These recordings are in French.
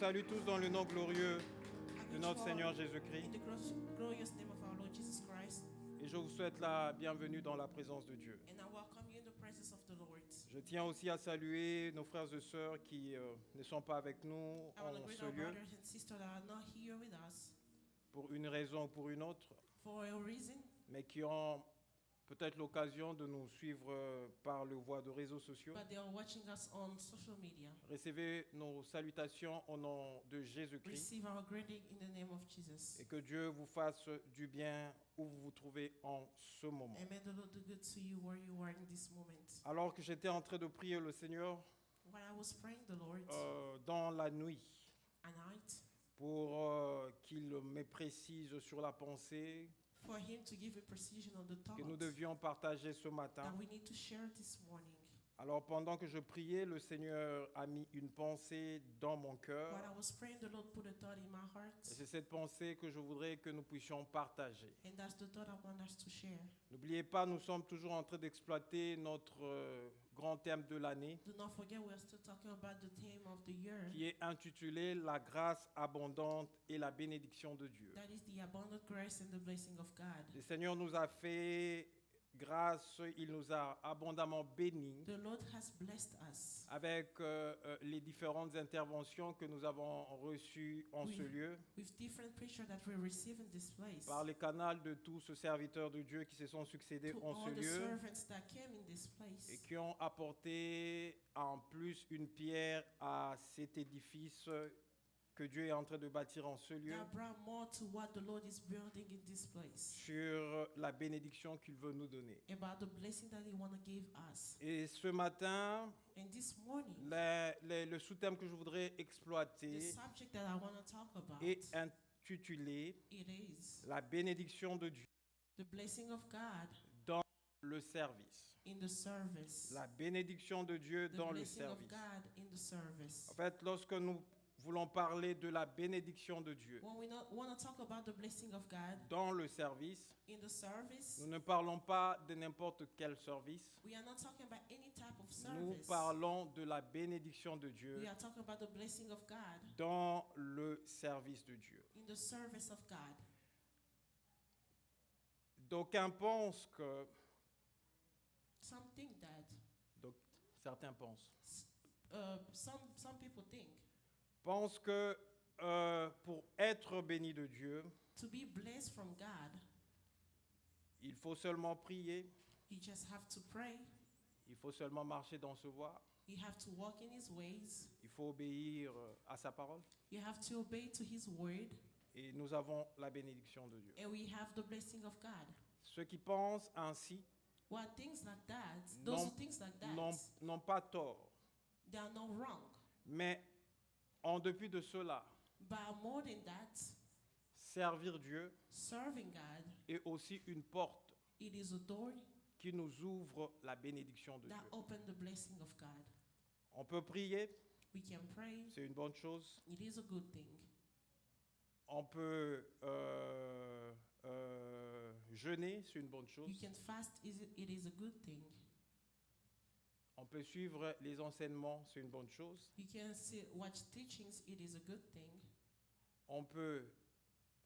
Salut tous dans le nom glorieux de notre Seigneur In Jésus-Christ. the glorious name of our Lord Jesus Christ, Et je vous souhaite la bienvenue dans la présence de Dieu. and I welcome you in the presence of the Lord. Je tiens aussi à saluer nos frères et sœurs qui ne sont pas avec nous I want to en greet ce our lieu brothers and sisters that are not here with us pour une raison ou pour une autre, for a reason, mais qui ont peut-être l'occasion de nous suivre par le voie de réseaux sociaux. but they are watching us on social media. Recevez nos salutations au nom de Jésus-Christ Receive our greeting in the name of Jesus. et que Dieu vous fasse du bien où vous vous trouvez en ce moment. And may the Lord do good to you where you are in this moment. Alors que j'étais en train de prier le Seigneur While I was praying the Lord dans la nuit, at night, pour qu'il me précise sur la pensée for Him to give a precision on the que nous thought devions partager ce matin. that we need to share this morning. Alors pendant que je priais, le Seigneur a mis une pensée dans mon While I cœur. was praying, the Lord put a thought in my Et heart, c'est cette pensée que je voudrais que nous puissions partager. and that's the thought I want us to share. N'oubliez pas, nous sommes toujours en train d'exploiter notre grand thème de l'année Do not forget we are still talking about the theme of the year. qui est intitulé La grâce abondante et la bénédiction de Dieu. That is the abundant grace and the blessing of God. Le Seigneur nous a fait grâce, il nous a abondamment bénis The Lord has blessed us avec les différentes interventions que nous avons reçues en Oui. ce lieu, with different preachers that we receive in this place. par les canaux de tous ces serviteurs de Dieu qui se sont succédés To en ce all the lieu servants that came in this place. et qui ont apporté en plus une pierre à cet édifice que Dieu est en train de bâtir en ce lieu That brought more to what the Lord is building in this place. sur la bénédiction qu'il veut nous donner. About the blessing that He want to give us. Et ce matin, And this morning, le sous-thème que je voudrais the exploiter subject that I want to talk about, est intitulé it is La bénédiction de Dieu the blessing of God dans le service. in the service. La bénédiction de Dieu The dans le blessing of service. God in the service. En fait, lorsque nous voulons parler de la bénédiction de Dieu When we want to talk about the blessing of God dans le service, in the service, nous ne parlons pas de n'importe quel service. we are not talking about any type of Nous service. parlons de la bénédiction de We Dieu are talking about the blessing of God dans le service de Dieu. in the service of God. D'aucuns pensent que, Some think that, donc, certains pensent some people think que pour être béni de Dieu, to be blessed from God, il faut seulement prier, you just have to pray, il faut seulement marcher dans ce voie, you have to walk in His ways, il faut obéir à sa parole. you have to obey to His word, Et nous avons la bénédiction de Dieu. and we have the blessing of God. Ceux qui pensent ainsi Well, things like that, those who think like that, n'ont pas tort. they are not wrong. Mais en dépit de cela, But more than that, servir Dieu serving God, est aussi une porte it is a door qui nous ouvre la bénédiction de that Dieu. opens the blessing of God. On peut prier, We can pray, c'est une bonne chose. it is a good thing. On peut jeûner, c'est une bonne You chose. can fast, it is a good thing. On peut suivre les enseignements, c'est une bonne chose. You can watch teachings, it is a good thing. On peut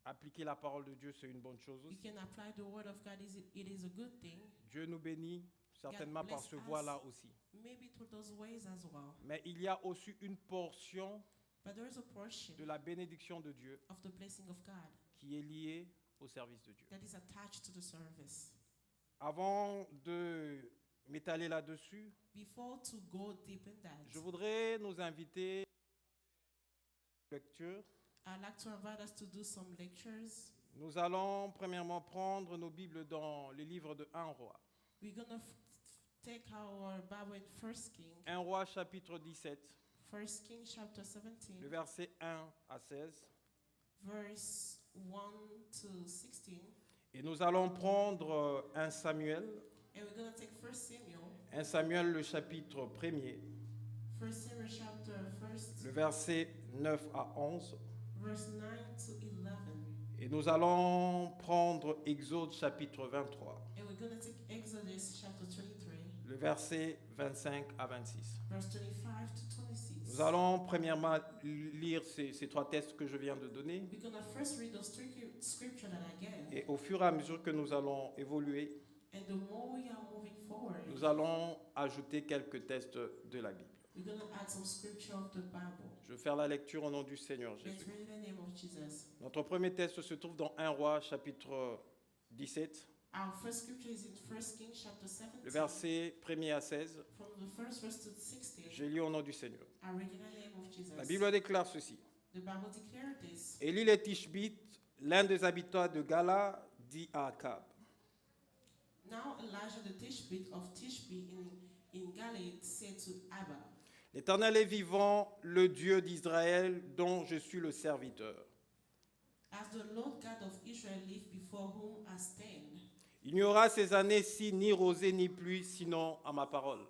appliquer la parole de Dieu, c'est une bonne chose You aussi. can apply the word of God, it is a good thing. Dieu nous bénit certainement God par bless ce us. voie-là aussi. Maybe through those ways as well. Mais il y a aussi une portion But there is a portion de la bénédiction de Dieu of the blessing of God qui est liée au service de Dieu. that is attached to the service. Avant de m'étaler là-dessus, Before to go deep in that, je voudrais nous inviter à la lecture. I'd like to invite us to do some lectures. Nous allons premièrement prendre nos Bibles dans les livres de 1 roi. We're going to take our Bible in 1 King. 1 roi chapitre 17, 1 King chapter le 17, verset 1 à 16. verse 1 to 16. Et nous allons prendre 1 Samuel, And we're going to take 1 Samuel, 1 Samuel le chapitre 1er, 1 Samuel chapter le 1, verset 9 à 11. verse 9 to 11. Et nous allons prendre Exode chapitre 23, And we're going to take Exodus chapter 23, le verset 25 à 26. verse 25 to 26. Nous allons premièrement lire ces trois textes que je viens de donner. We're going to first read those scripture that I gave. Et au fur et à mesure que nous allons évoluer, And the more we are moving forward, nous allons ajouter quelques textes de la Bible. we're going to add some scripture of the Bible. Je vais faire la lecture au nom du Seigneur Let's Jésus. read in the name of Jesus. Notre premier texte se trouve dans 1 Roi, chapitre 17, Our first scripture is in 1 Kings chapter 17, le verset 1er à 16. from the first verse to 16. Je lis au nom du Seigneur. I read in the name of Jesus. La Bible déclare ceci. The Bible declared this. Élie le Tishbite, l'un des habitants de Gala, dit à Akab: Now Elijah the Tishbite of Tishbe in Galilee said to Abba, L'Éternel est vivant, le Dieu d'Israël, dont je suis le serviteur. As the Lord God of Israel live before whom I stand, Il n'y aura ces années-ci ni rosée ni pluie, sinon à ma parole.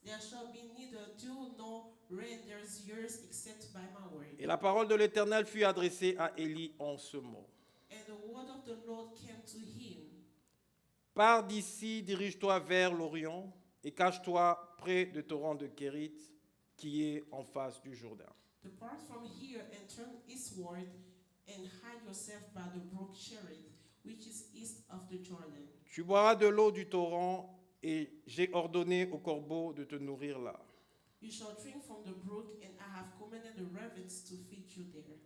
there shall be neither dew nor rain those years except by my word. Et la parole de l'Éternel fut adressée à Élie en ce mot. And the word of the Lord came to him. Pars d'ici, dirige-toi vers l'Orient et cache-toi près du torrent de Kérit, qui est en face du Jourdain. Depart from here and turn eastward and hide yourself by the brook Cherith, which is east of the Jordan. Tu boiras de l'eau du torrent et j'ai ordonné aux corbeaux de te nourrir là. You shall drink from the brook, and I have commanded the ravens to feed you there.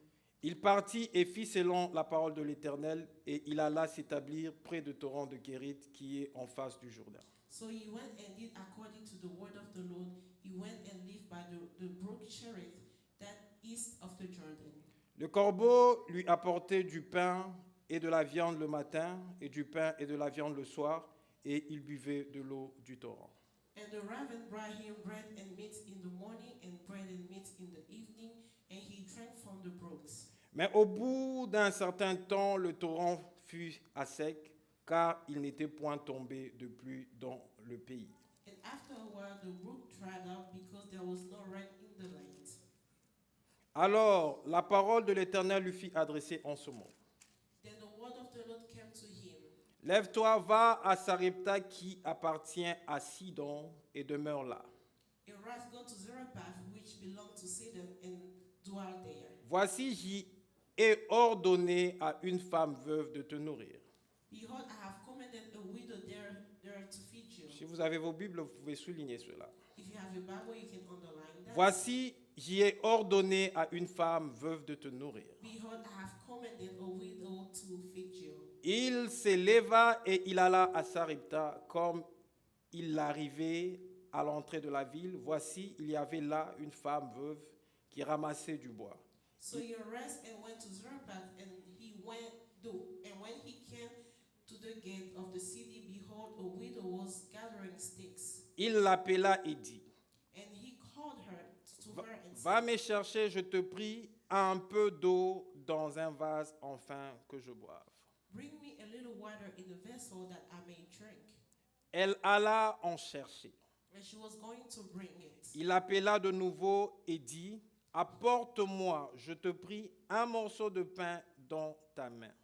Il partit et fit selon la parole de l'Éternel, et il alla s'établir près du torrent de Kérit, qui est en face du Jourdain. So he went and did according to the word of the Lord. He went and lived by the brook Cherith, that east of the Jordan. Le corbeau lui apportait du pain et de la viande le matin, et du pain et de la viande le soir, et il buvait de l'eau du torrent. And the raven brought him bread and meat in the morning, and bread and meat in the evening, and he drank from the brooks. Mais au bout d'un certain temps, le torrent fut à sec, car il n'était point tombé de pluie dans le pays. And after a while, the brook dried up because there was no rain in the land. Alors la parole de l'Éternel lui fit adresser en ce mot. Then the word of the Lord came to him. Lève-toi, va à Sarepta qui appartient à Sidon et demeure là. Arise, go to Zarephath, which belonged to Sidon, and dwell there. Voici, j'y ai ordonné à une femme veuve de te nourrir. Behold, I have commanded a widow there to feed you. Si vous avez vos Bibles, vous pouvez souligner cela. If you have your Bible, you can underline that. Voici, j'y ai ordonné à une femme veuve de te nourrir. Behold, I have commanded a widow to feed you. Il s'éleva et il alla à Sarepta. Comme il arrivait à l'entrée de la ville, voici, il y avait là une femme veuve qui ramassait du bois. So he arose and went to Zarephath, and when he came to the gate of the city, behold, a widow was gathering sticks. Il l'appela et dit, And he called her to her and va said, me chercher, je te prie, un peu d'eau dans un vase, afin que je boive. bring me a little water in a vessel that I may drink. Elle alla en chercher. And she was going to bring it. Il l'appela de nouveau et dit, apporte-moi, je te prie, un morceau de pain dans ta main.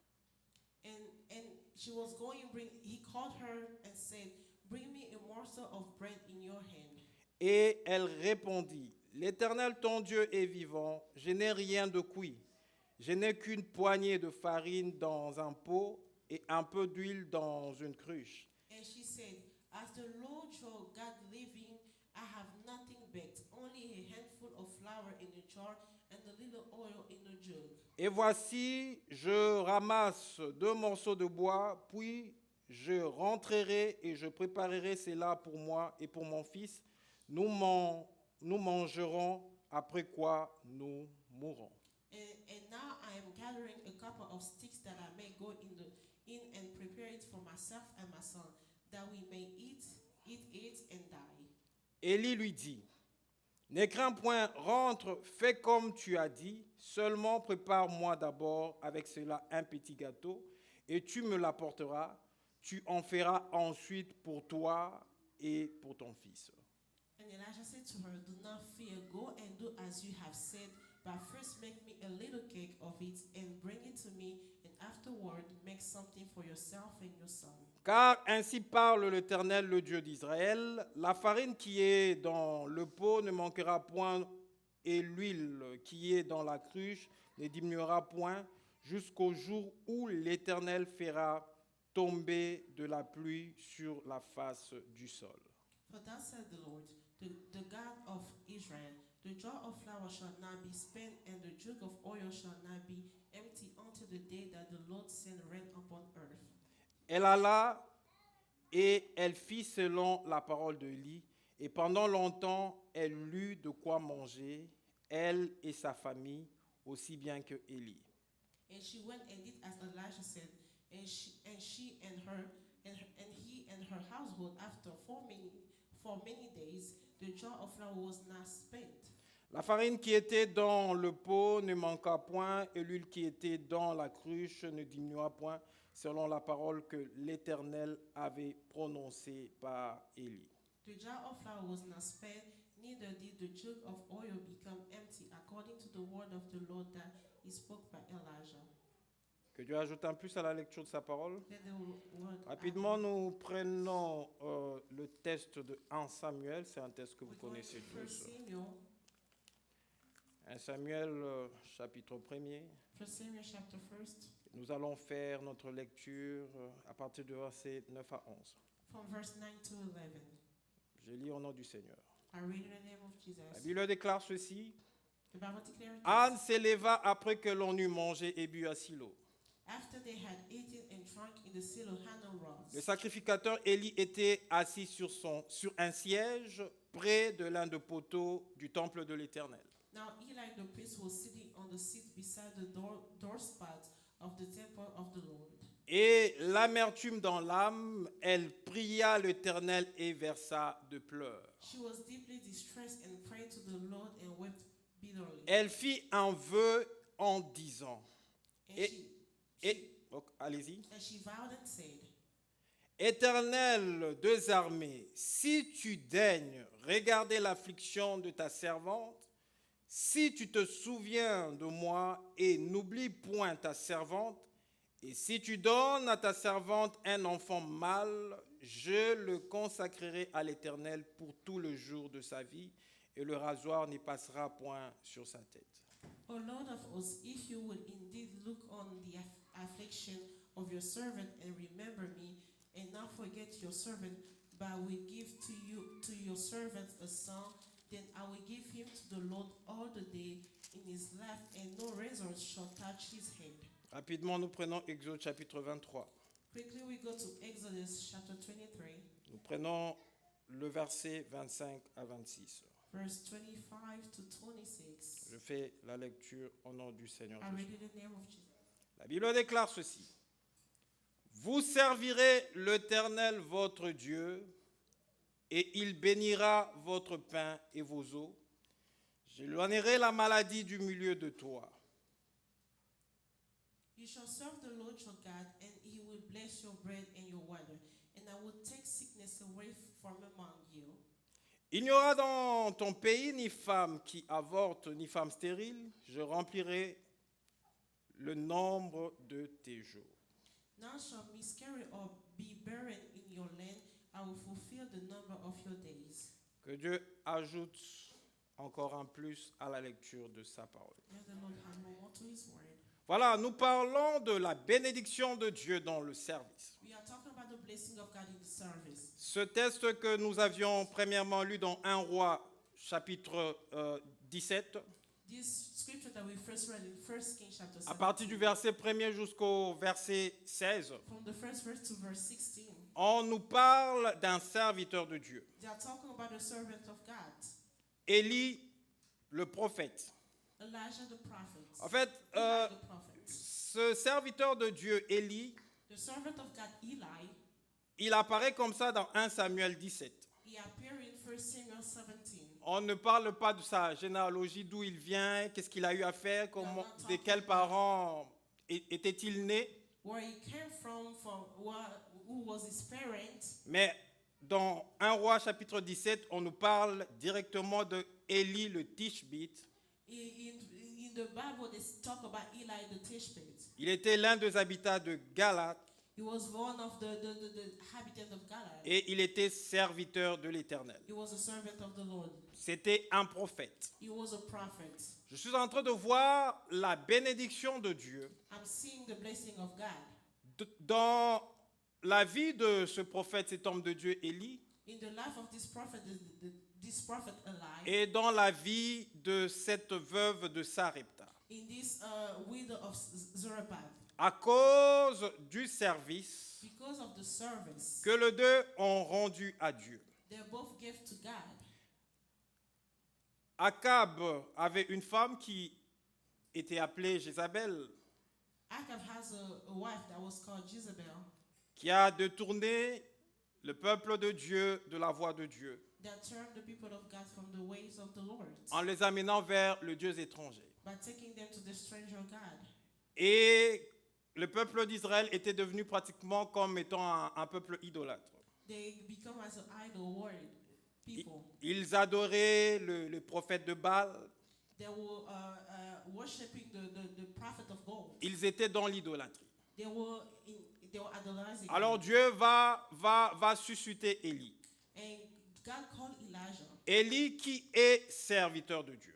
And she was going bring. He called her and said, bring me a morsel of bread in your hand. Et elle répondit, l'Éternel ton Dieu est vivant, je n'ai rien de cuit. Je n'ai qu'une poignée de farine dans un pot et un peu d'huile dans une cruche. And she said, as the Lord your God living, I have nothing baked, only a handful of flour in a jar and a little oil in a jug. Et voici, je ramasse 2 morceaux de bois, puis je rentrerai et je préparerai cela pour moi et pour mon fils. Nous mangerons, après quoi nous mourrons. And now I am gathering a couple of sticks that I may go in and prepare it for myself and my son, that we may eat it and die. Élie lui dit, ne crains point, rentre, fais comme tu as dit, seulement prépare-moi d'abord avec cela un petit gâteau, et tu me l'apporteras, tu en feras ensuite pour toi et pour ton fils. And Elijah said to her, do not fear, go and do as you have said, but first make me a little cake of it and bring it to me, and afterward make something for yourself and your son. Car ainsi parle l'Éternel, le Dieu d'Israël, la farine qui est dans le pot ne manquera point et l'huile qui est dans la cruche ne diminuera point jusqu'au jour où l'Éternel fera tomber de la pluie sur la face du sol. For thus said the Lord, the God of Israel, the jar of flour shall not be spent, and the jug of oil shall not be empty until the day that the Lord send rain upon earth. Elle alla et elle fit selon la parole de Élie, et pendant longtemps elle eut de quoi manger, elle et sa famille, aussi bien que Élie. And she went and did as Elijah said, and he and her household after for many days, the jar of flour was not spent. La farine qui était dans le pot ne manqua point, et l'huile qui était dans la cruche ne diminua point, selon la parole que l'Éternel avait prononcée par Élie. The jar of flour was not spent, neither did the jug of oil become empty, according to the word of the Lord that he spoke by Elijah. Que Dieu ajoute un plus à la lecture de sa parole. Then the word Rapidement, nous prenons le test de 1 Samuel. C'est un test que vous connaissez tous. 1 Samuel, chapitre 1er. 1 Samuel chapter 1. Nous allons faire notre lecture à partir du verset 9 à 11. From verse 9 to 11. Je lis au nom du Seigneur. I read in the name of Jesus. La Bible déclare ceci. The Bible declares this. Anne s'éleva après que l'on eut mangé et bu à Silo. After they had eaten and drunk in the Silo, Hannah rose. Le sacrificateur Élie était assis sur un siège près de l'un des poteaux du temple de l'Éternel. Now Eli the priest was sitting on the seat beside the doorspot of the temple of the Lord. Et l'amertume dans l'âme, elle pria l'Éternel et versa de pleurs. She was deeply distressed and prayed to the Lord and wept bitterly. Elle fit un vœu en disant, allez-y, And she vowed and said, Éternel des armées, si tu daignes regarder l'affliction de ta servante, si tu te souviens de moi et n'oublie point ta servante, et si tu donnes à ta servante un enfant mâle, je le consacrerai à l'Éternel pour tout le jour de sa vie, et le rasoir n'y passera point sur sa tête. O Lord of hosts, if you would indeed look on the affliction of your servant and remember me, and not forget your servant, but will give to your servant a son, then I will give him to the Lord all the day in his life, and no razor shall touch his head. Rapidement, nous prenons Exode chapitre 23. Quickly we go to Exodus chapter 23, Nous prenons le verset 25 à 26. verse 25 to 26. Je fais la lecture au nom du Seigneur I Jésus. read in the name of Jesus. La Bible déclare ceci. Vous servirez l'Éternel votre Dieu, et il bénira votre pain et vos eaux. J'éloignerai la maladie du milieu de toi. You shall serve the Lord your God, and he will bless your bread and your water, and I will take sickness away from among you. Il n'y aura dans ton pays ni femme qui avorte, ni femme stérile. Je remplirai le nombre de tes jours. None shall miscarry or be barren in your land. I will fulfill the number of your days. Que Dieu ajoute encore un plus à la lecture de sa parole. Let the Lord add more to his word. Voilà, nous parlons de la bénédiction de Dieu dans le service. We are talking about the blessing of God in the service. Ce texte que nous avions premièrement lu dans 1 Roi, chapitre 17, This scripture that we first read in 1 Kings chapter à 7, partir du verset 1er jusqu'au verset 16, from the first verse to verse 16, on nous parle d'un serviteur de Dieu. they are talking about the servant of God, Élie, le prophète. Elijah the prophet. En fait, Eli the prophet. ce serviteur de Dieu, Élie, The servant of God, Eli, il apparaît comme ça dans 1 Samuel 17. he appeared in 1 Samuel 17. On ne parle pas de sa généalogie, d'où il vient, qu'est-ce qu'il a eu à faire, de quels parents était-il né. Where he came from who was his parents. Mais dans 1 Roi chapitre 17, on nous parle directement de Élie le Tishbite. In the Bible, they talk about Eli the Tishbite. Il était l'un des habitants de Galate. He He was one of the habitant of Galilee. et il était serviteur de l'Éternel. He was a servant of the Lord. C'était un prophète. He was a prophet. Je suis en train de voir la bénédiction de Dieu I'm seeing the blessing of God dans la vie de ce prophète, cet homme de Dieu, Élie, in the life of this prophet, this prophet alive, et dans la vie de cette veuve de Sarepta. in this widow of Zarephath, À cause du service because of the service que les deux ont rendu à Dieu. they both gave to God. Akab avait une femme qui était appelée Jézabel, Achab has a wife that was called Jezebel qui a détourné le peuple de Dieu de la voie de Dieu, that turned the people of God from the ways of the Lord en les amenant vers le Dieu étranger. by taking them to the stranger God. Et le peuple d'Israël était devenu pratiquement comme étant un peuple idolâtre. They become as an idol world people. Ils adoraient le prophète de Baal. They were worshiping the prophet of gold. Ils étaient dans l'idolâtrie. They were idolizing Alors him. Dieu va susciter Élie. And God called Elijah. Élie qui est serviteur de Dieu.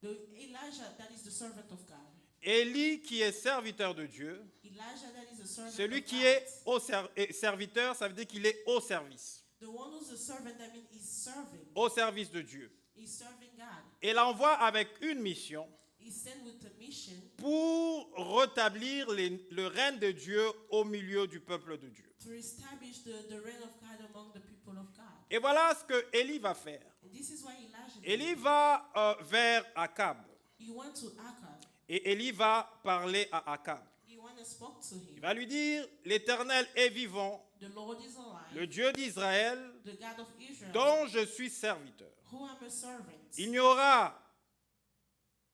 The Elijah that is the servant of God. Élie qui est serviteur de Dieu. Elijah that is the servant Celui of qui God. est serviteur, ça veut dire qu'il est au service. The one who's a servant, that means he's serving. Au service de Dieu. He's serving God. Et l'envoie avec une mission He's sent with a mission pour rétablir le règne de Dieu au milieu du peuple de Dieu. to establish the reign of God among the people of God. Et voilà ce que Élie va faire. And this is why Elijah Élie did. va vers Akab. He went to Achab. Et Élie va parler à Akab. He went and spoke to Il him. va lui dire, l'Éternel est vivant, The Lord is alive. le Dieu d'Israël, The God of Israel, dont je suis serviteur. who am a servant. Il n'y aura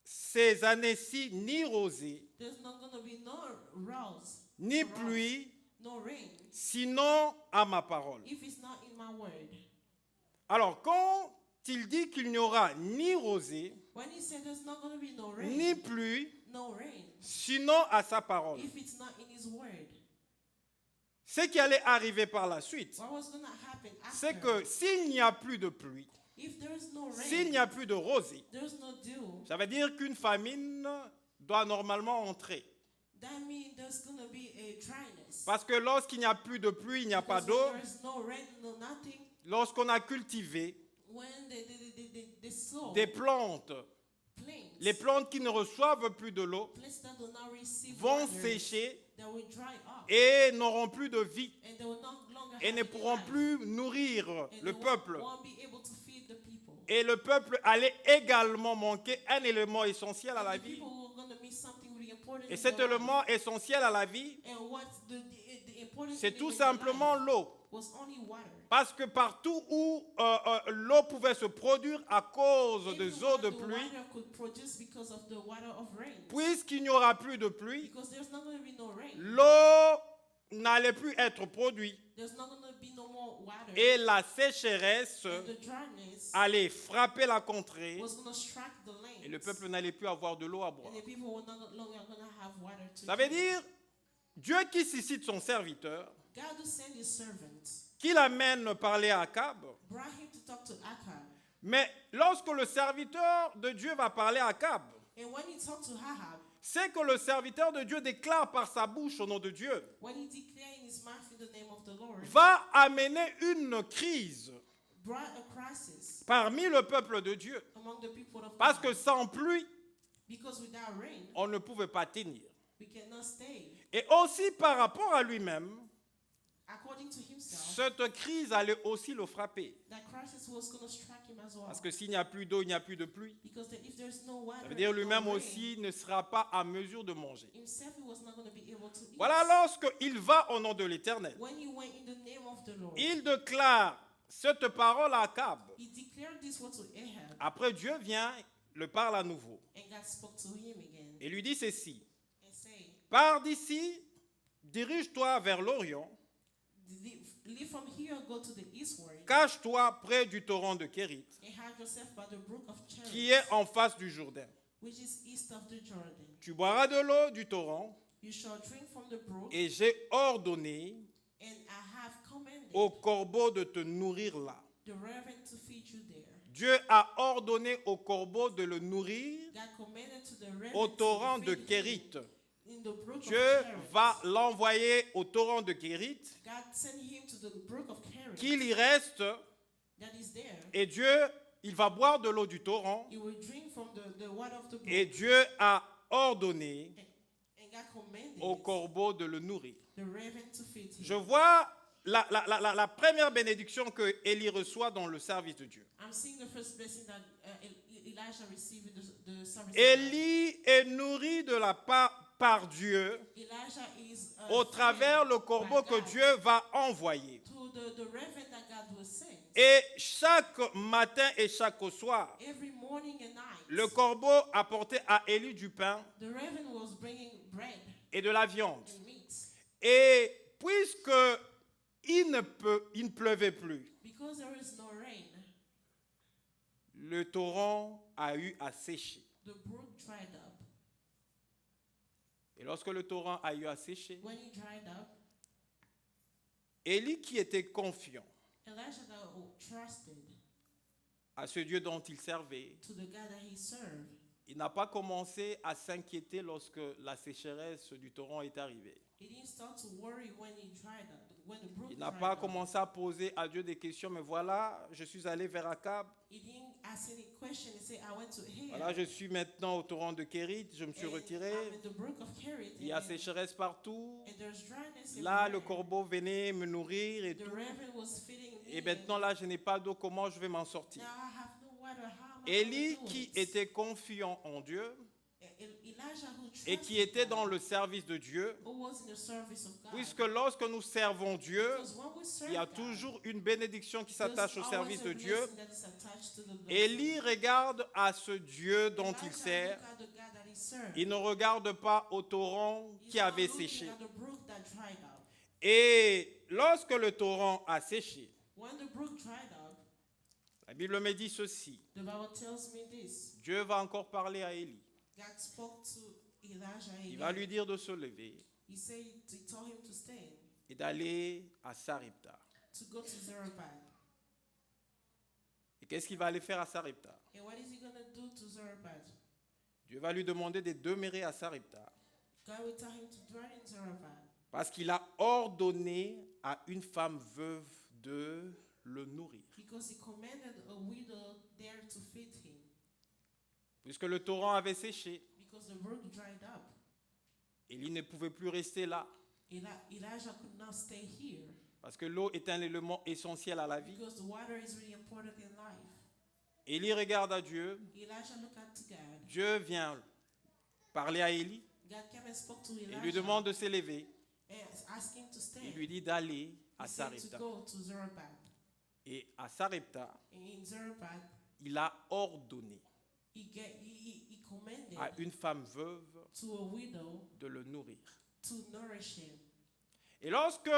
ces années-ci ni rosée, There's not going to be no rose, ni pluie, no rain, sinon à ma parole. if it's not in my word. Alors, quand il dit qu'il n'y aura ni rosée, When he said there's not going to be no rain, ni pluie, no rain, sinon à sa parole. if it's not in his word, Ce qui allait arriver par la suite, what was going to happen c'est after? que s'il n'y a plus de pluie, If there's no s'il rain, n'y a plus de rosée, there's no dew, ça veut dire qu'une famine doit normalement entrer. that means there's going to be a dryness. Parce que lorsqu'il n'y a plus de pluie, il n'y a pas Because when d'eau. there's no rain, no nothing, Lorsqu'on a cultivé when they sow des plantes, plants, les plantes qui ne reçoivent plus de l'eau plants that do not receive vont water, sécher they will dry up, et n'auront plus de vie and they will not longer et have ne any pourront life, plus nourrir and le they peuple. won't be able to feed the people. Et le peuple allait également manquer un élément essentiel à la The vie. people were going to miss something really important Et in cet their life. élément essentiel à la vie, And what's the important c'est thing tout in their simplement life l'eau. was only water. Parce que partout où l'eau pouvait se produire à cause des Everywhere eaux de the pluie, water could produce because of the water of rain. puisqu'il n'y aura plus de pluie, Because there's not going to be no rain. l'eau n'allait plus être produite There's not going to be no more water. et la sécheresse And the dryness allait frapper la contrée was going to strike the land. et le peuple n'allait plus avoir de l'eau à boire. And the people were not longer going to have water to Ça veut drink. dire, Dieu qui suscite son serviteur, God who sent his servant qui l'amène parler à Akab, brought him to talk to Achab. mais lorsque le serviteur de Dieu va parler à Akab, And when he talked to Ahab, c'est que le serviteur de Dieu déclare par sa bouche au nom de Dieu, when he declared in his mouth in the name of the Lord, va amener une crise brought a crisis parmi le peuple de Dieu. among the people of Parce God. que sans pluie, Because without rain, on ne pouvait pas tenir. we cannot stay. Et aussi par rapport à lui-même, According to himself, cette crise allait aussi le frapper. that crisis was going to strike him as well. Parce que s'il n'y a plus d'eau, il n'y a plus de pluie. Because if there's no water, Ça veut dire no lui-même rain, aussi ne sera pas à mesure de manger. himself he was not going to be able to eat. Voilà lorsqu'il va au nom de l'Éternel. When he went in the name of the Lord, Il déclare cette parole à Akab. he declared this word to Ahab, Après, Dieu vient, le parle à nouveau and God spoke to him again et lui dit ceci. and say, Pars d'ici, dirige-toi vers l'Orient, leave from here, go to the eastward, cache-toi près du torrent de Kérit, and hide yourself by the brook of qui Cherith, est en face du Jourdain. which is east of the Jordan. Tu boiras de l'eau du torrent You shall drink from the brook, et j'ai ordonné and I have commanded au corbeau de te nourrir là. the raven to feed you there. Dieu a ordonné au corbeau de le nourrir God commanded to the raven au torrent to de feed Kérit. him in the brook Dieu of Cherith. va l'envoyer au torrent de Kérit, God sent him to the brook of Cherith qu'il y reste, that is there. et Dieu, il va boire de l'eau du torrent, He will drink from the water of the brook. et Dieu a ordonné And God commanded au corbeau de le nourrir. the raven to feed him. Je vois la première bénédiction que Élie reçoit dans le service de Dieu. I'm seeing the first blessing that Elijah received in the service of God. Élie est nourri de la part par Dieu Elijah is au fed travers le corbeau by que God Dieu va envoyer. to the raven that God will send. Et chaque matin et chaque soir, Every morning and night, le corbeau apportait à Élie du pain the raven was bringing bread et de la viande. and meat. Et puisque il ne pleuvait plus, Because there is no rain, le torrent a eu à sécher. the brook dried up. Et lorsque le torrent a eu à sécher, When it dried up, Élie, qui était confiant Elijah that trusted à ce Dieu dont il servait, to the God that he served, il n'a pas commencé à s'inquiéter lorsque la sécheresse du torrent est arrivée. he didn't start to worry when it dried up, when the brook Il n'a dried pas up. commencé à poser à Dieu des questions, mais voilà, je suis allé vers Akab, He didn't ask any question. He said, I went to here. voilà, je suis maintenant au torrent de Kérit, je me suis and retiré, I'm in the brook of Cherith, il y a sécheresse partout, and there's dryness là le everywhere. corbeau venait me nourrir et The tout, raven was feeding me. et maintenant là je n'ai pas d'eau, comment je vais m'en sortir? Now I have no water. How am I Élie, gonna do qui it? était confiant en Dieu Elijah who et trusted qui était dans God, le service de Dieu, who was in the service of God. puisque lorsque nous servons Dieu, Because when we serve il y a God, toujours une bénédiction qui there's s'attache au always service a de Dieu. blessing that is attached to the blessing. Élie regarde à ce Dieu dont Elijah il sert. looked at the God that he served. Il ne regarde pas au torrent He's qui not avait looking séché. at the brook that dried up. Et lorsque le torrent a séché, When the brook dried up, la Bible me dit ceci. the Bible tells me this. Dieu va encore parler à Élie. God spoke to Elijah Il again. va lui dire de se lever He told him to stand, et d'aller à Sarepta. to go to Zarephath. Et qu'est-ce qu'il va aller faire à Sarepta? And what is he going to do to Zarephath? Dieu va lui demander de demeurer à Sarepta God will tell him to dwell in Zarephath parce qu'il a ordonné à une femme veuve de le nourrir. because he commanded a widow there to feed him Puisque le torrent avait séché, because the brook dried up. Élie ne pouvait plus rester là Elijah could not stay here parce que l'eau est un élément essentiel à la vie. because the water is really important in life. Élie regarde à Dieu. Elijah looked up to God. Dieu vient parler à Élie God came and spoke to et Elijah lui demande de s'élever. and asked him to stand. Il lui dit d'aller à He said to Sarepta. go to Zarephath. Et à Sarepta, And in Zarephath, il a ordonné he commanded à une femme veuve to a widow de le nourrir. to nourish him. Et lorsque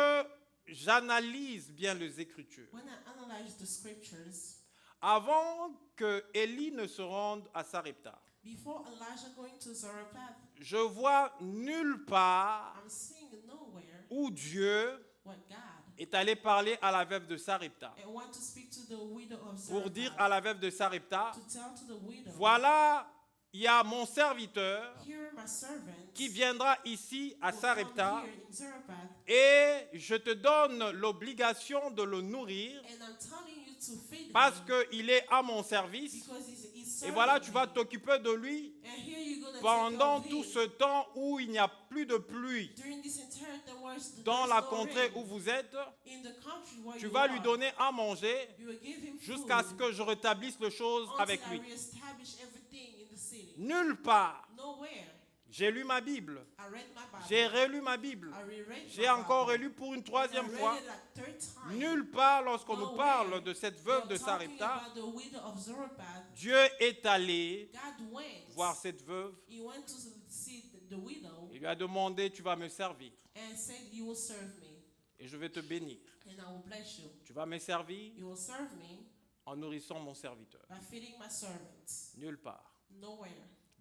j'analyse bien les Écritures, When I analyze the scriptures, avant que Élie ne se rende à Sarepta, before Elijah going to Zarephath, je vois nulle part I'm seeing nowhere où Dieu what God est allé parler à la veuve de Sarepta and want to speak to the widow of pour dire Zarephath, à la veuve de Sarepta, to tell to the widow, voilà, il y a mon serviteur here my servant qui viendra ici à will come Sarepta here in Zarephath, et je te donne l'obligation de le nourrir and I'm telling you to feed parce him qu'il est à mon service. because he's Et serving voilà, tu vas me. t'occuper de lui And here you're gonna pendant take tout care of ce him. temps où il n'y a plus de pluie. During this entire time where Dans there's la no contrée rain, où vous êtes, in the country where tu you vas lui are, donner à manger you will give him jusqu'à ce food que je rétablisse les choses until avec I lui. reestablish everything in the city. Nulle part. Nowhere. J'ai lu ma Bible. I read my Bible. J'ai relu ma Bible. I reread J'ai my encore Bible. relu pour une And troisième I read fois. it like third time. Nulle part, lorsqu'on nous Nowhere. parle de cette veuve They're de talking Sarepta, about the widow of Zarephath. Dieu est allé God went. voir cette veuve He went to see the widow et lui a demandé, tu vas me servir and said, "You will serve me, et je vais te bénir. and I will bless you. Tu vas me servir You will serve me en nourrissant mon serviteur. by feeding my servants." Nulle part. Nowhere.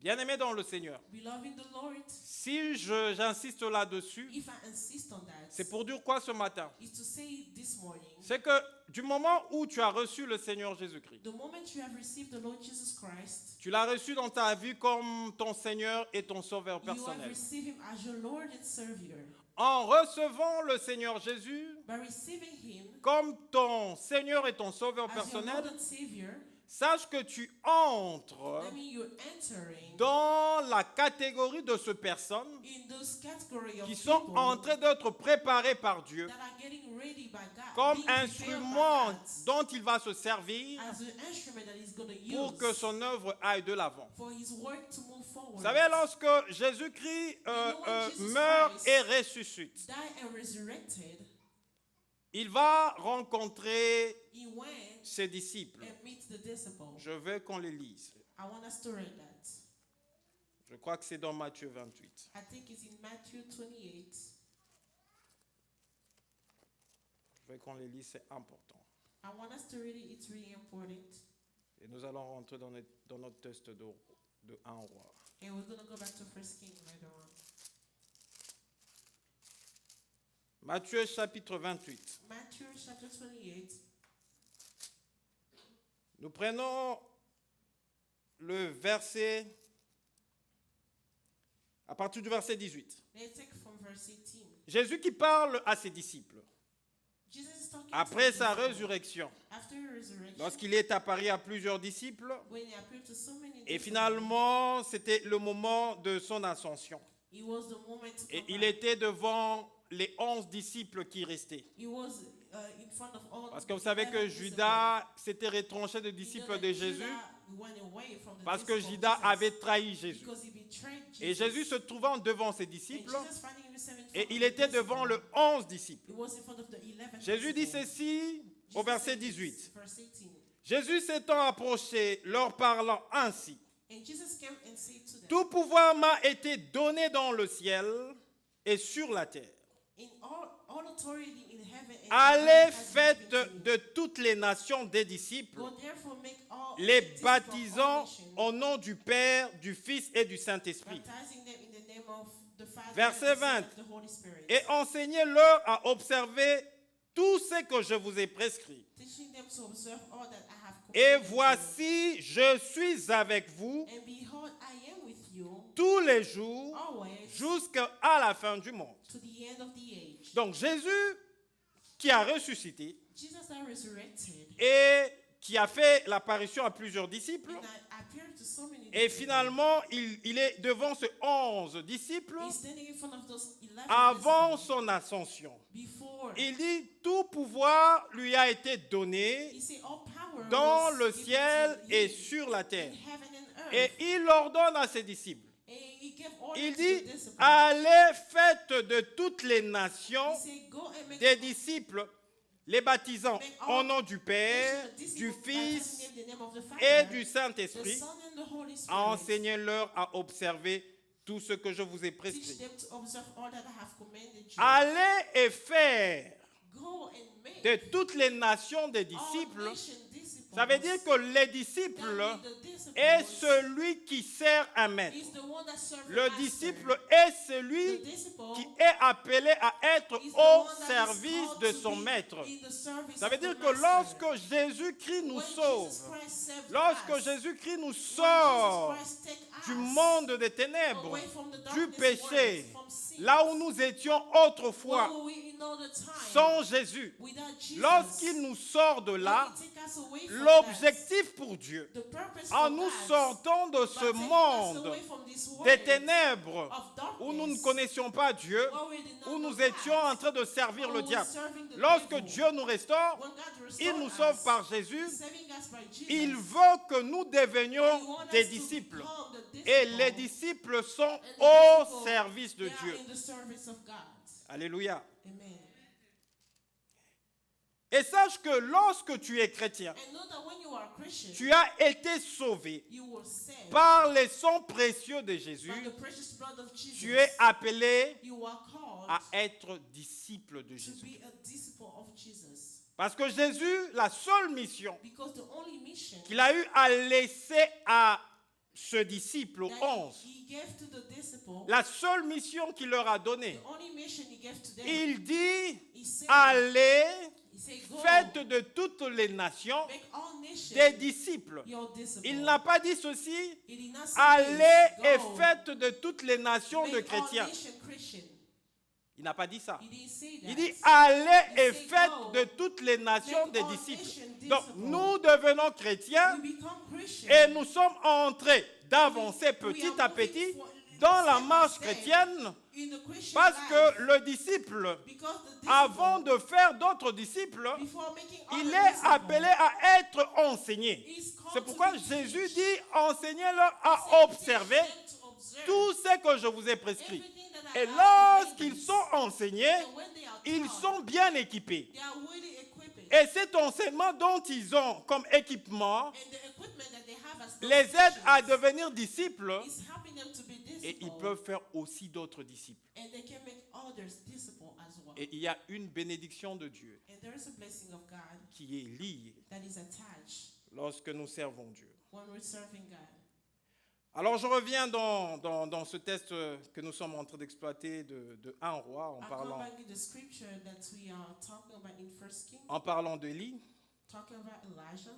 Bien-aimés dans le Seigneur, Beloved in the Lord, si j'insiste là-dessus, if I insist on that, c'est pour dire quoi ce matin? is to say this morning, C'est que du moment où tu as reçu le Seigneur Jésus-Christ, the moment you have received the Lord Jesus Christ, tu l'as reçu dans ta vie comme ton Seigneur et ton Sauveur you have personnel. received Him as your Lord and Savior. En recevant le Seigneur Jésus By receiving Him comme ton Seigneur et ton Sauveur as your Lord personnel, and Savior, sache que tu entres that means you're entering dans la catégorie de ces personnes in those category of qui sont people en train d'être préparées par Dieu that are getting ready by God, comme being prepared by instrument God, dont il va se servir as an instrument that He's going to use pour que son œuvre aille de l'avant. for His work to move forward. Vous savez, lorsque Jésus-Christ meurt et ressuscite, Die and resurrected, il va rencontrer He went ses disciples. and meet the disciples. Je veux qu'on les lise. I want us to read that. Je crois que c'est dans Matthieu 28. I think it's in Matthew 28. Je veux qu'on les lise, c'est important. I want us to read it. It's really important. Et nous allons rentrer dans notre texte de 1 roi. And we're going to go back to 1 King later on. Matthieu chapitre 28. Matthew chapter 28. Nous prenons le verset, à partir du verset 18. Let's take from verse 18. Jésus qui parle à ses disciples Jesus is talking après to sa his disciples. résurrection, After his resurrection, lorsqu'il est apparu à plusieurs disciples, when he appeared to so many et disciples, finalement c'était le moment de son ascension. it was the moment to Et come il back. était devant les 11 disciples qui restaient. He was in front of all Parce que vous the savez que 11 disciples. Judas s'était retranché des You know disciples that de Judah Jésus went away from the parce que disciples of Judas Jesus avait trahi Jésus. because he betrayed Et Jesus. Jésus se trouvant devant ses And disciples, Jesus finding himself in front et of il the était disciples. devant le 11 disciples. He was in front of the 11 Jésus dit disciples. ceci au Jesus verset said this, 18. verse 18. Jésus s'étant approché, leur parlant ainsi, And Jesus came and said to them, tout pouvoir m'a été donné dans le ciel et sur la terre. in all authority in heaven and Allez, on earth has been faites given to me. de toutes les nations des disciples, Go therefore make all les disciples of all baptisant nations, au nom du Père, du Fils et du Saint-Esprit. baptizing them in the name of the Father Verset and the Son 20. and the Holy Spirit, Et enseignez-leur à observer tout ce que je vous ai prescrit. teaching them to observe all that I have Et commanded you. voici, je suis avec vous And behold, I am with you tous les jours always jusqu'à la fin du monde. to the end of the age. Donc Jésus, qui a ressuscité Jesus that resurrected et qui a fait l'apparition à plusieurs disciples, and that appeared to so many et disciples, finalement il est devant ces 11 disciples he's standing in front of those 11 avant disciples son ascension. before. Il dit, tout pouvoir lui a été donné He said, all power dans was le given ciel to et him sur la terre. in heaven and Et earth. il ordonne à ses disciples, And he gave order il to dit, the disciples. allez, faites de toutes les nations He said, go and make des disciples, les baptisant make all au nom du Père, nations disciples, du baptizing Fils them in the name of the et Father, du the Saint-Esprit. Son and the Holy Spirit. Enseignez-leur à observer tout ce que je vous ai Teach prescrit. them to observe all that I have commanded you. Allez et faire Go and make de toutes les nations des all disciples. nations disciples. Ça veut dire que les That disciples means the disciples est celui qui sert un maître. is the one that serves Le the master. disciple est The celui disciple qui est appelé à être is the au one that is service called de to son be maître. in the service Ça veut of dire the que master. lorsque Jésus-Christ nous When Jesus sauve, Christ saved lorsque us, Jésus-Christ nous when sort Jesus Christ take du us monde des ténèbres, away from the du darkness péché, world, from sin, là où nous étions autrefois, where we in all the time, sans Jésus, without Jesus, lorsqu'il nous sort de when là, he take us away from l'objectif pour Dieu, that, the purpose en for nous that, sortant de by ce taking us monde away from this world des ténèbres, of darkness, où nous ne connaissions pas Dieu, where we did not où know nous God, étions en train de servir where le we diable. were serving the Lorsque devil. Dieu nous restaure, When God restored il nous us, sauve par Jésus, saving us by Jesus, il veut que nous He devenions wants des us to disciples. become the Et disciple, les disciples sont and the au disciples, service de they are Dieu. in the service of God. Alléluia. Amen. Et sache que lorsque tu es chrétien, And know that when you are a Christian, tu as été sauvé you were saved par les sangs précieux de Jésus. by the precious blood of Jesus. Tu es appelé You are called à être disciple de to Jésus. be a disciple of Jesus. Parce que Jésus, la seule mission Because the only mission qu'il a eu à laisser à ce disciple, aux that 11, he gave to the disciple, la seule mission qu'il leur a donnée, the only mission he gave to them, il dit, he said, allez, he said, go, faites de toutes les nations make all nations des disciples. your disciples. Il n'a pas dit ceci, He did not say allez this, et go, faites de toutes les nations de make all chrétiens. nations Christian. Il n'a pas dit ça. He didn't say that. Il dit, allez et said, faites go, de toutes les nations make des all disciples. nations Donc, disciples. nous devenons chrétiens We become Christian. et nous sommes en train d'avancer We petit are à moving petit for- dans la step by marche step chrétienne in the Christian parce life, que le disciple, because the disciple, avant de faire d'autres disciples, before making il other est disciples, appelé à être enseigné. is called C'est to pourquoi be Jésus teach. dit, enseignez-leur à Teach observer them to observe tout ce que je vous ai prescrit. everything that I Et have lorsqu'ils commanded. sont enseignés, And when they are ils taught, sont bien équipés. they are really equipped. Et cet enseignement dont ils ont comme équipement And the equipment that they have as les aide à teachers devenir disciples is helping them to be et disciples. ils peuvent faire aussi d'autres disciples. And they can make others disciples as well. Et il y a une bénédiction de Dieu And there is a blessing of God qui est liée that is attached lorsque nous servons Dieu. when we're serving God. Alors je reviens dans ce test que nous sommes en train d'exploiter de 1 roi I come back in the scripture that we are talking about in 1 Kings, en parlant d'Élie. talking about Elijah.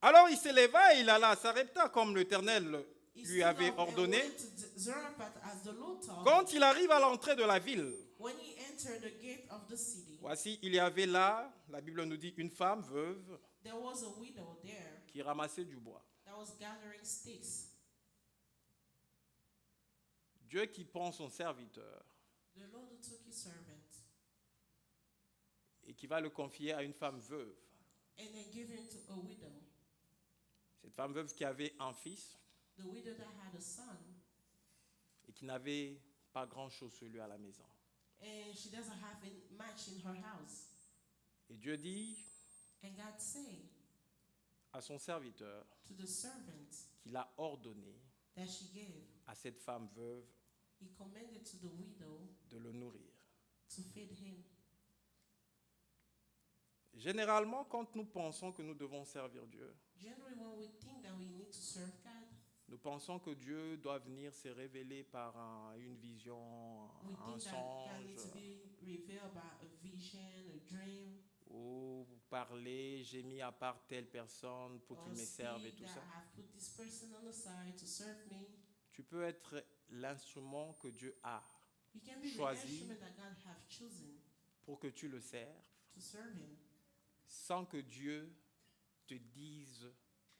Alors il s'éleva et il alla à Sarepta comme l'Éternel He lui stood avait up and ordonné. went to Zarephath as the Lord told him. Quand il arrive à l'entrée de la ville, When he entered the gate of the city, voici, il y avait là, la Bible nous dit, une femme veuve there was a widow there qui ramassait du bois. that was gathering sticks. Dieu qui prend son serviteur The Lord who took his servant et qui va le confier à une femme veuve. and then gave him to a widow. Cette femme veuve qui avait un fils The widow that had a son, et qui n'avait pas grand-chose sur lui à la maison. and she doesn't have any much in her house. Et Dieu dit And God said à son serviteur to the servant qu'il a ordonné that she gave, à cette femme veuve he commanded to the widow de le nourrir. to feed him. Généralement, quand nous pensons que nous devons servir Dieu, Generally, when we think that we need to serve God, nous pensons que Dieu doit venir se révéler par une vision, we un think that God needs to songe, be revealed by a vision, a dream, ou parler, j'ai mis à part telle personne pour qu'il or me serve et see tout that ça. I have put this person on the side to serve me. Tu peux être l'instrument que Dieu a You can be choisi the instrument that God have chosen pour que tu le serves, to serve him sans que Dieu te dise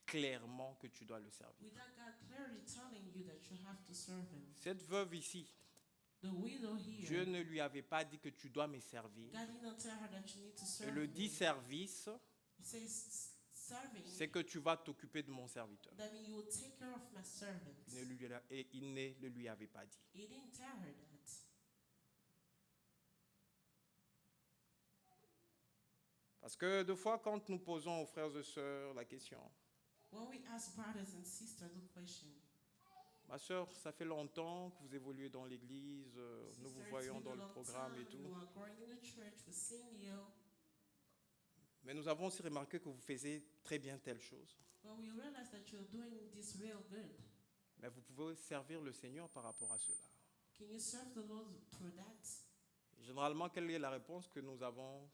clairement que tu dois le servir. without God clearly telling you that you have to serve him. Cette veuve ici, The widow here, Dieu ne lui avait pas dit que tu dois me servir. God did not tell her that you need to Et serve le me. dit service, He says serving, c'est que tu vas t'occuper de mon serviteur. that means you will take care of my servant. Et il ne le lui avait pas dit. He didn't tell her that. Parce que des fois, quand nous posons aux frères et sœurs la question, When we ask brothers and sisters the question, ma sœur, ça fait longtemps que vous évoluez dans l'église, nous vous "Sister, it's voyons been dans a le long programme et time, tout. you are growing in the church, we're seeing you, Mais nous avons aussi remarqué que vous faisiez très bien telle chose. but we realize that you're doing this real good. Mais vous pouvez servir le Seigneur par rapport à cela. Can you serve the Lord through that?" Et généralement, quelle est la réponse que nous avons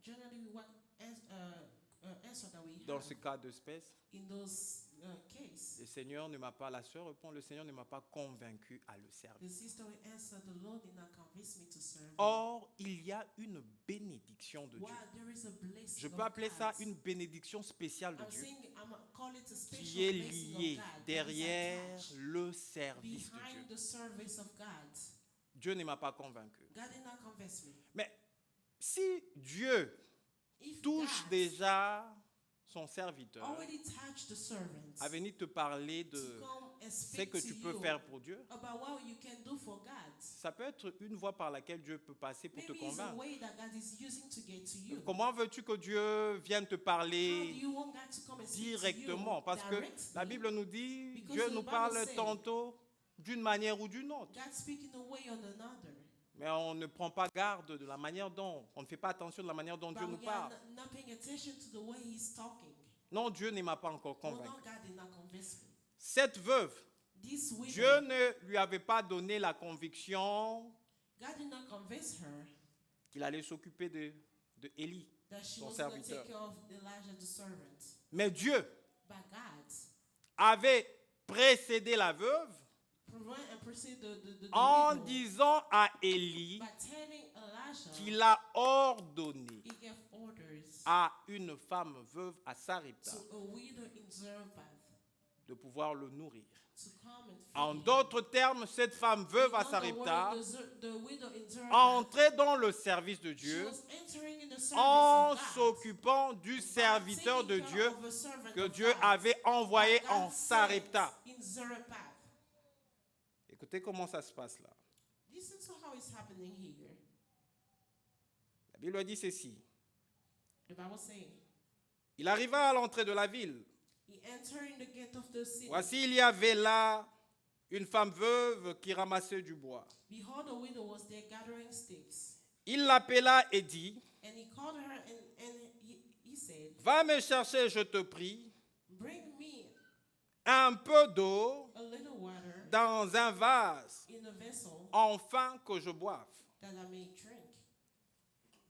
Generally, what answer that we dans have ce cas d'espèce? in those cases, Le Seigneur ne m'a pas, la sœur répond, le Seigneur ne m'a pas convaincu à le servir. the sister will answer, "The Lord did not convince me to serve him." Or, il y a une bénédiction de Dieu. While there is a blessing Je of peux appeler ça God, une bénédiction spéciale de I'm Dieu saying I'm call it a special qui est blessing liée of God that is derrière attached le service de behind Dieu. the service of God. Dieu ne m'a pas convaincu. God did not convince me. Mais si Dieu If touche God déjà son serviteur already touched the servants à venir te parler to de come and ce speak que to tu peux you faire pour Dieu, about what you can do for God, ça peut être une voie par laquelle Dieu peut passer pour te maybe it's a convaincre. way that God is using to get to you. Comment veux-tu que Dieu vienne te How do parler you want God to come and speak directement? to Parce you que directly? la Bible nous dit, Because Dieu the nous Bible parle says- tantôt d'une manière ou d'une autre. God speaking a way or another. Mais on ne prend pas garde de la manière dont, on ne fait pas attention de la manière dont Dieu But nous we are parle. not paying attention to the way He's talking. Non, Dieu ne m'a pas encore Oh, convaincu. no, God did not convince me. Cette veuve, This widow, Dieu ne lui avait pas donné la conviction God did not convince her qu'il allait s'occuper de Élie, that she son was going to serviteur. take care of Elijah the servant. Mais Dieu But God avait précédé la veuve proceeded the en widow disant à Élie by telling Elijah qu'il a ordonné he gave orders à une femme veuve à Sarepta to a widow in Zarephath de pouvoir le nourrir. to come and feed En him. d'autres termes, cette femme veuve à In other words, Sarepta the widow in Zarephath, entrait dans le service de she Dieu was entering in the service en of God s'occupant du by serviteur de taking care Dieu of a servant que of Dieu God avait envoyé that en God sent Sarepta. in Zarephath. Écoutez comment ça se passe là. Listen to how it's happening here. La Bible dit ceci. The Bible saying, Il arriva à l'entrée de la ville. he entered in the gate of the city. Voici, il y avait là une femme veuve qui ramassait du bois. Behold, a widow was there gathering sticks. Il l'appela et dit, And he called her and he said, va me chercher, je te prie, bring me un peu d'eau a little water dans un vase, in a vessel afin que je boive. that I may drink.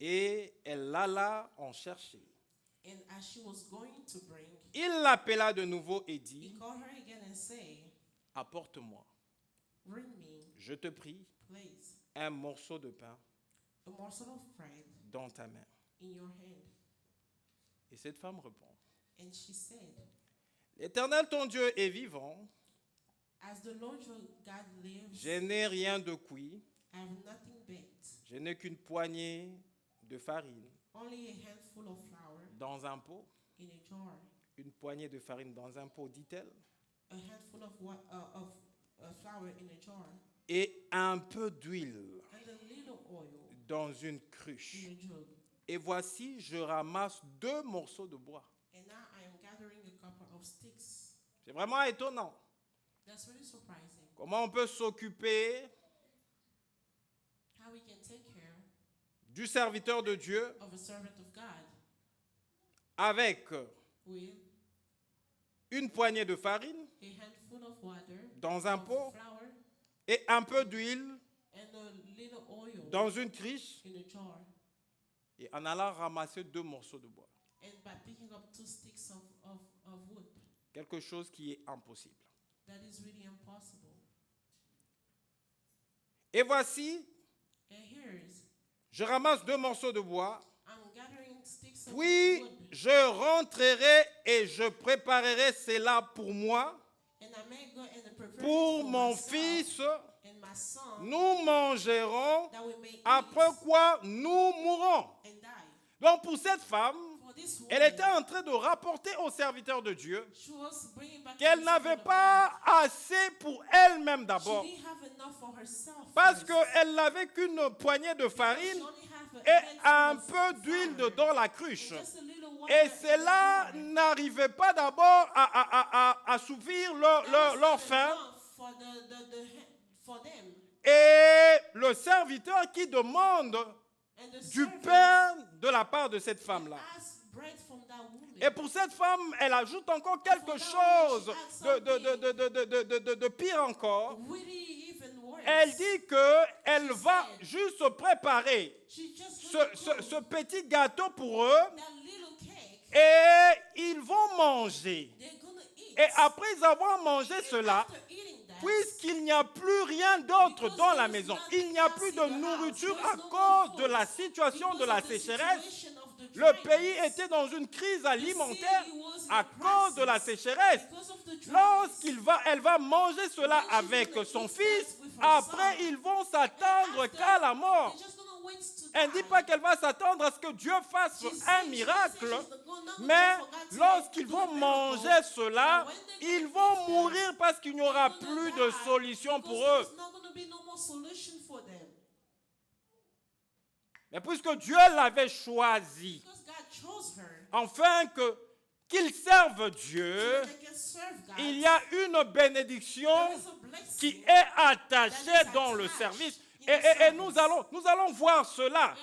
Et elle alla en chercher. And as she was going to bring, Il l'appela de nouveau et he dit, called her again and said, apporte-moi, bring me, je te prie, please, un morceau de pain a morsel of bread dans ta main. in your hand. Et cette femme répond, And she said, l'Éternel ton Dieu est vivant, as the Lord your God lives, je n'ai rien de cuit, I have nothing baked, je n'ai qu'une poignée de farine only a handful of flour dans un pot, in a jar, une poignée de farine dans un pot, dit-elle, a handful of flour in a jar, et un peu d'huile and a little oil dans une cruche. in a jug. Et voici, je ramasse 2 morceaux de bois. And now I am gathering a couple of sticks. C'est vraiment étonnant. That's really surprising. Comment on peut s'occuper How we can take care du serviteur de Dieu of a servant of God avec with une poignée de farine a handful of water, dans un of pot flour, et un peu d'huile and a little oil dans une criche in a jar. et en allant ramasser 2 morceaux de bois. And by picking up 2 sticks of wood, Quelque chose qui est impossible. that is really impossible. Et voici, And here's, je ramasse 2 morceaux de bois, I'm gathering sticks of puis wood, je rentrerai et je préparerai cela pour moi, and I may go and prepare it pour for mon myself fils. and my son, Nous mangerons, that we may après eat quoi nous mourrons. and die. Donc pour cette femme, For this woman, elle était en train de rapporter au serviteur de Dieu she was bringing back qu'elle the n'avait servant of pas assez pour elle-même God. d'abord, She didn't have enough for herself parce first. qu'elle n'avait qu'une poignée de She farine only have et a un handful peu of d'huile flour dans la and cruche. just a little water Et in the cela jar. n'arrivait pas d'abord à assouvir That was leur not faim. enough for for them. Et le serviteur qui demande And the du servants pain de la part de cette femme-là. asked bread from that woman. Et pour cette femme, elle ajoute encore quelque chose de pire encore. Really even worse. Elle dit qu'elle va juste préparer She just ce petit gâteau pour eux that little cake. et ils vont manger. They're gonna eat. Et après avoir mangé cela, After eating that, puisqu'il n'y a plus rien d'autre dans la maison, il n'y a plus de nourriture à cause de la situation de la sécheresse, le pays était dans une crise alimentaire à cause de la sécheresse. Elle va manger cela avec son fils, après ils vont s'attendre qu'à la mort. Elle ne dit pas qu'elle va s'attendre à ce que Dieu fasse un miracle, mais lorsqu'ils vont manger cela, ils vont mourir parce qu'il n'y aura plus de solution pour eux. Mais puisque Dieu l'avait choisi, afin qu'ils servent Dieu, il y a une bénédiction qui est attachée dans le service. Et nous allons voir cela.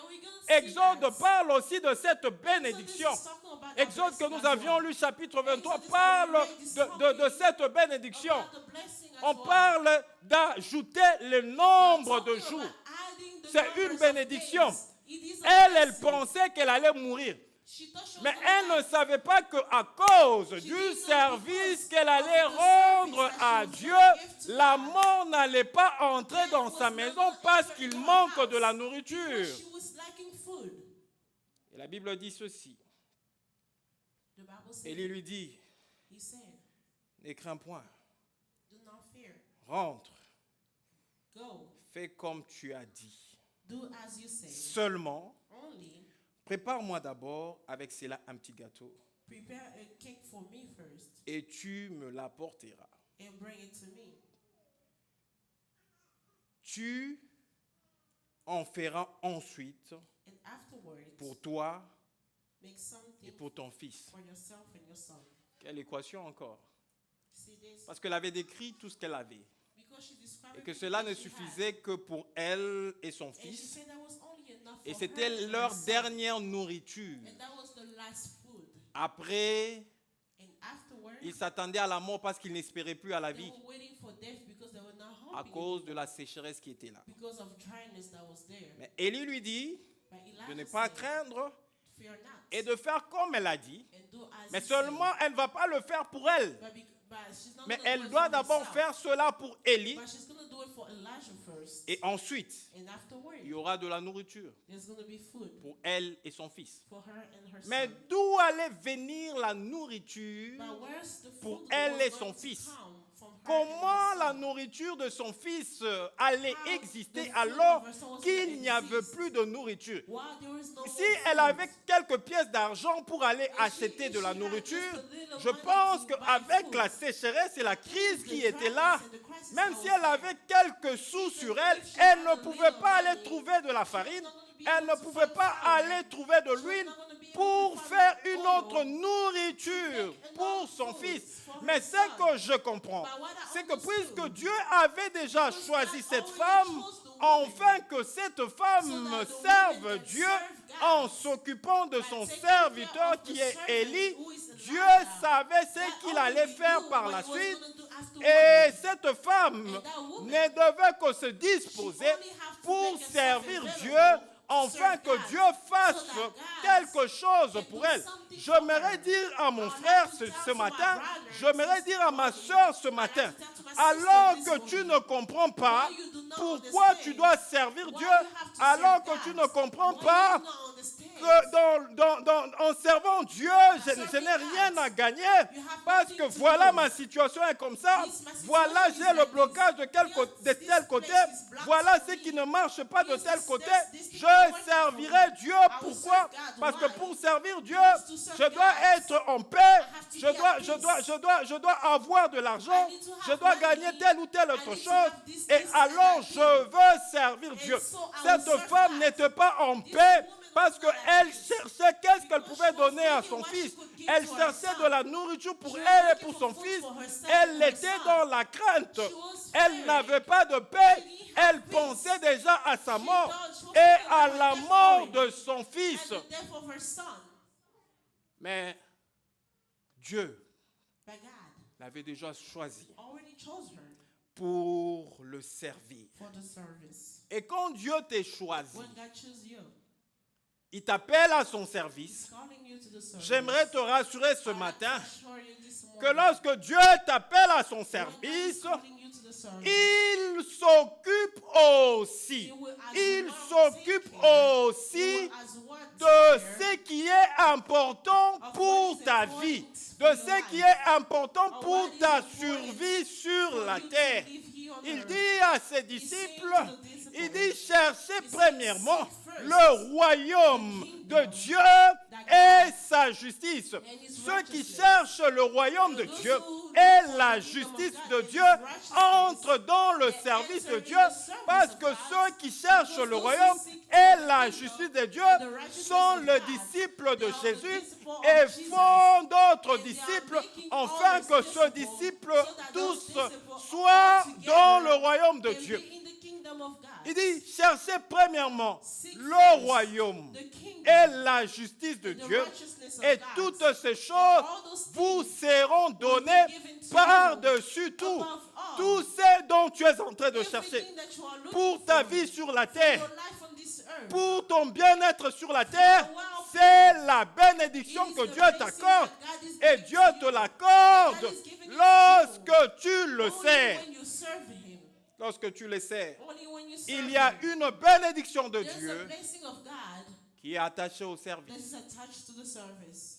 Exode that. parle aussi de cette Exodus bénédiction. is talking about that Exode que blessing nous as avions well. lu, chapitre 23, Exodus parle that we read this de cette bénédiction. about the blessing as On well. parle d'ajouter le nombre de Talking jours. about adding the C'est numbers une of bénédiction. days. It is a Elle blessing. pensait qu'elle allait mourir. She thought she was Mais gonna elle ne die. savait pas qu'à cause She du didn't know service because qu'elle allait of the rendre service that à she was Dieu, gonna give to la God. mort n'allait pas entrer Death dans was sa not maison gonna parce enter qu'il into her manque house de la because nourriture. she was lacking food. Et la Bible dit ceci. The Bible said, Élie lui dit, he said, ne crains point, do not fear. rentre, Go. fais comme tu as dit. Do as you say. Seulement, Only prépare-moi d'abord avec cela un petit gâteau prepare a cake for me first et tu me l'apporteras. and bring it to me. Tu en feras ensuite And afterwards, pour toi make et something pour ton fils. for yourself and your son. Quelle équation encore? See this? Parce qu'elle avait décrit tout ce qu'elle avait. Because she described Et que everything cela that ne she had. suffisait que pour elle et son And she fils. said that was only enough Et for c'était her and leur her son. dernière nourriture. And that was the last food. Après, And afterwards, ils s'attendaient à la mort parce qu'ils n'espéraient plus à la they vie were waiting for death because they were not à hoping cause de la sécheresse qui était là. because of dryness that was there. Mais Élie lui dit But de ne Elijah pas said, craindre fear not, et de faire comme elle a dit. and do as Mais you seulement, elle ne va pas le faire pour elle. say. But she's not Mais gonna do elle it doit for d'abord herself. faire cela pour Élie. But she's going to do it for Elijah first. Et ensuite, And afterwards, il y aura de la nourriture there's going to be food pour elle et son fils. for her and her Mais son. d'où allait venir la nourriture? But where's the pour food elle that et was son going to fils? come from her Comment and la her son? nourriture de son fils allait How exister the food alors of her son was qu'il gonna n'y avait exist? plus de nourriture? While there is no Si more elle food, avait quelques pièces d'argent pour aller if acheter she de la had nourriture, just a little je money pense to buy qu'avec food, la sécheresse et la crise qui the était là, dryness and the crisis même that si was elle there, avait quelques sous sur elle, elle ne pouvait pas aller trouver de la farine, elle ne pouvait pas aller trouver de l'huile pour faire une autre nourriture pour son fils. Mais ce que je comprends, c'est que puisque Dieu avait déjà choisi cette femme, afin que cette femme serve Dieu en s'occupant de son serviteur qui est Élie, Dieu savait ce qu'il allait faire par la suite. Et cette femme ne devait que se disposer pour servir Dieu afin que Dieu fasse quelque chose pour elle. J'aimerais dire à mon frère ce matin, j'aimerais dire à ma soeur ce matin, alors que tu ne comprends pas pourquoi tu dois servir Dieu, alors que tu ne comprends pas que en servant Dieu, je n'ai rien à gagner parce que voilà ma situation est comme ça, voilà j'ai le blocage de tel côté, voilà ce qui ne marche pas de tel côté, je servirai Dieu. Pourquoi? Parce que pour servir Dieu, je dois être en paix, je dois avoir de l'argent, je dois gagner telle ou telle autre chose et alors je veux servir Dieu. Cette femme n'était pas en paix parce qu'elle cherchait qu'est-ce qu'elle pouvait donner à son fils. Elle cherchait de la nourriture pour elle et pour son fils. Elle était dans la crainte. Elle n'avait pas de paix. Elle pensait déjà à sa mort et à la mort de son fils. Mais Dieu l'avait déjà choisi pour le servir. Et quand Dieu t'a choisi, il t'appelle à son service. J'aimerais te rassurer ce matin que lorsque Dieu t'appelle à son service, il s'occupe aussi. Il s'occupe aussi de ce qui est important pour ta vie, de ce qui est important pour ta survie sur la terre. Il dit à ses disciples, il dit cherchez premièrement le royaume de Dieu et sa justice. Ceux qui cherchent le royaume de Dieu et la justice de Dieu entrent dans le service de Dieu, parce que ceux qui cherchent le royaume et la justice de Dieu sont les disciples de Jésus et font d'autres disciples afin que ceux disciples tous soient dans le royaume de Dieu. kingdom of God. Il dit, cherchez premièrement Seek le first royaume the kingdom et la justice de and the Dieu, righteousness of et God. toutes ces choses all those vous things seront données given to par-dessus tout. above all. Tout ce dont tu es en train de chercher Everything that you are looking pour ta for, vie sur la for terre, your life on this earth, pour ton bien-être sur la terre, c'est la bénédiction it is que the Dieu blessing t'accorde. that God is Et giving Dieu to te you. l'accorde God is giving it to lorsque tu le only sers. when you serve Him. Lorsque tu le sers. Only when you serve Il y a Him. une bénédiction de There's a Dieu blessing of God qui est attachée au that service. is attached to the service.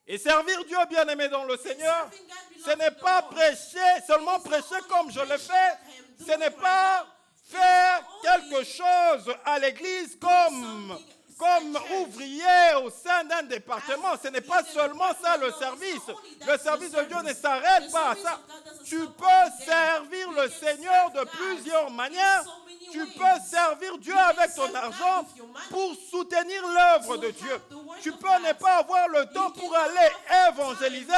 Et servir Dieu, bien-aimé dans le Seigneur, Serving God ce belongs n'est to the pas Lord. prêcher, seulement prêcher comme je le fais. Ce n'est pas faire quelque chose à l'église comme ouvrier au sein d'un département. Ce n'est pas seulement ça le service. Le service de Dieu ne s'arrête pas à ça. Tu peux servir le Seigneur de plusieurs manières. Tu peux servir Dieu avec ton argent pour soutenir l'œuvre de Dieu. Tu peux ne pas avoir le temps pour aller évangéliser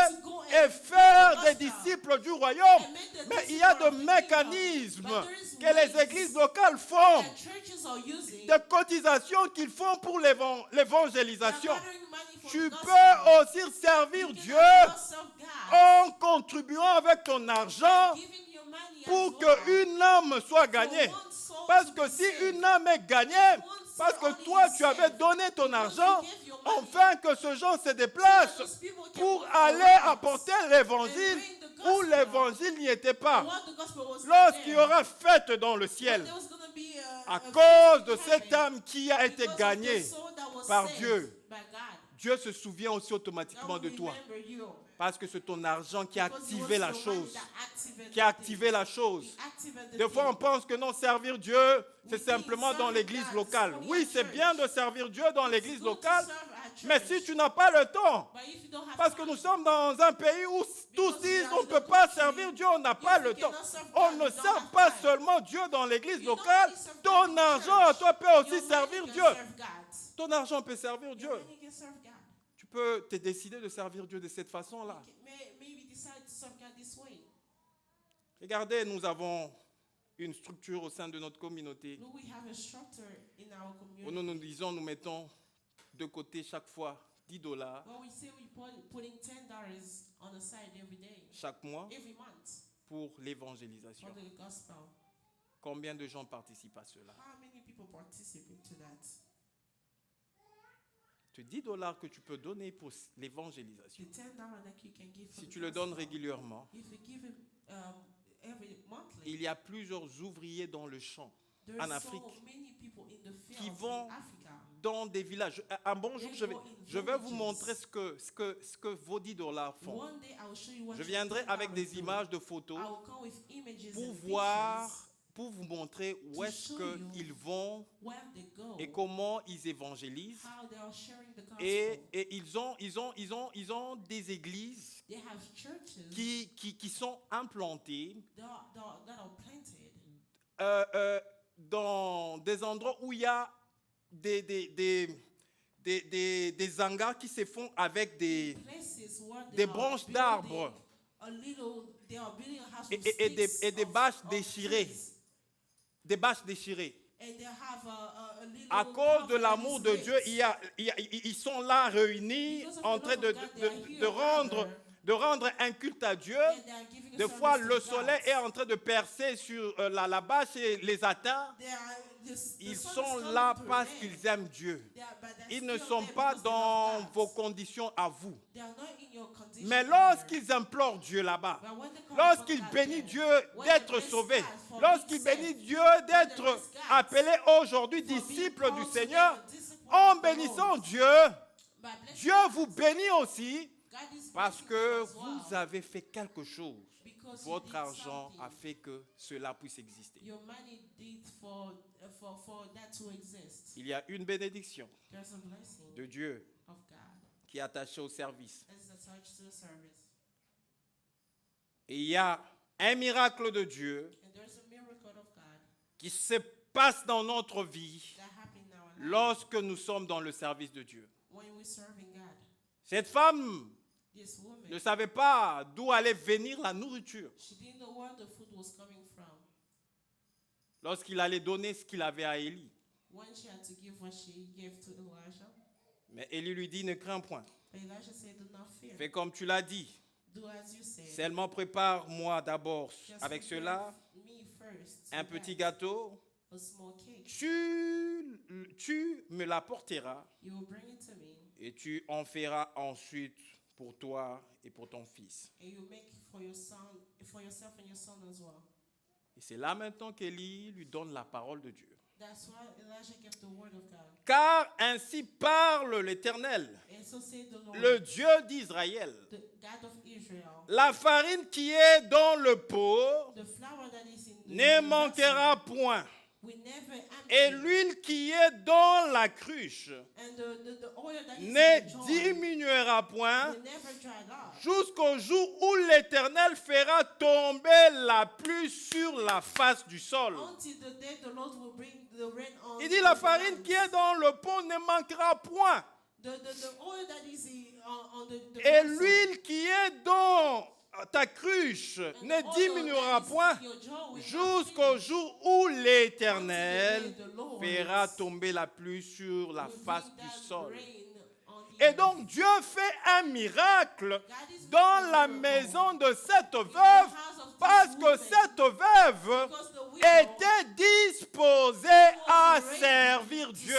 et faire des disciples du royaume. Mais il y a des mécanismes que les églises locales font, des cotisations qu'ils font pour l'évangélisation. Tu peux aussi servir Dieu en contribuant avec ton argent pour qu'une âme soit gagnée. Parce que si une âme est gagnée, parce que toi tu avais donné ton argent, afin que ce gens se déplacent pour aller apporter l'évangile où l'évangile n'y était pas. Lorsqu'il y aura fête dans le ciel, à cause de cette âme qui a été gagnée par Dieu, Dieu se souvient aussi automatiquement de toi. Parce que c'est ton argent qui a activé la chose. Qui a activé la chose. Des fois, on pense que non, servir Dieu, c'est simplement dans l'église locale. Oui, c'est bien de servir Dieu dans l'église locale, mais si tu n'as pas le temps, parce que nous sommes dans un pays où tous disent on ne peut pas servir Dieu, on n'a pas le temps. On ne sert pas seulement Dieu dans l'église locale, ton argent à toi peut aussi servir Dieu. Ton argent peut servir Dieu. Tu peux te décider de servir Dieu de cette façon-là. Regardez, nous avons une structure au sein de notre communauté où nous disons, nous mettons de côté chaque fois $10 chaque mois pour l'évangélisation. Combien de gens participent à cela? Ce $10 que tu peux donner pour l'évangélisation, si tu le donnes régulièrement, il y a plusieurs ouvriers dans le champ en Afrique qui vont dans des villages. Un bon jour, je vais vous montrer ce que vos $10 font. Je viendrai avec des images de photos pour vous montrer où est-ce qu'ils vont et comment ils évangélisent. Et ils ont des églises qui sont implantées dans des endroits où il y a des hangars qui se font avec des branches d'arbres et des bâches déchirées. Des bâches déchirées. À cause de l'amour de Dieu, ils sont là réunis en train de rendre un culte à Dieu. Des fois, le soleil est en train de percer sur la bâche et les atteint. Ils sont là parce qu'ils aiment Dieu. Ils ne sont pas dans vos conditions à vous. Mais lorsqu'ils implorent Dieu là-bas, lorsqu'ils bénissent Dieu d'être sauvés, lorsqu'ils bénissent Dieu d'être appelés aujourd'hui disciples du Seigneur, en bénissant Dieu, Dieu vous bénit aussi parce que vous avez fait quelque chose. Votre argent a fait que cela puisse exister. Il y a une bénédiction de Dieu qui est attachée au service. Et il y a un miracle de Dieu qui se passe dans notre vie lorsque nous sommes dans le service de Dieu. Cette femme ne savait pas d'où allait venir la nourriture. lorsqu'il allait donner ce qu'il avait à Élie. when she had to give what she gave to Elijah. Mais Élie lui dit, ne crains point. But Elijah said, do not fear. Fais comme tu l'as dit. Do as you said. Seulement prépare-moi d'abord Just avec prepare cela me first un to petit that, gâteau. a small cake. Tu me l'apporteras You will bring it to me, et tu en feras ensuite pour toi et pour ton fils. and you make for your son, for yourself and your son as well. Et c'est là maintenant qu'Élie lui donne la parole de Dieu. That's why Elijah gave the word of God. Car ainsi parle l'Éternel, And so said the Lord, le Dieu d'Israël. the God of Israel. La farine qui est dans le pot The flour that is in the ne vessel manquera point, will never empty, et l'huile qui est dans la cruche and the oil that is in ne the jar diminuera point will never dry up jusqu'au jour où l'Éternel fera tomber la pluie sur la face du sol. until the day the Lord will bring the rain on. Il dit la on the farine lands. qui est dans le pot ne manquera point, The oil that is on the et vessel, l'huile qui est dans ta cruche and the ne oil diminuera that is point in your jar will not jusqu'au finish jour où l'Éternel until the day the Lord fera tomber la pluie sur la will face bring du that sol. rain on the Et earth. donc Dieu fait un miracle God is dans making a la miracle maison de cette in the veuve house of this parce que woman, cette veuve because the widow était disposée à servir Dieu.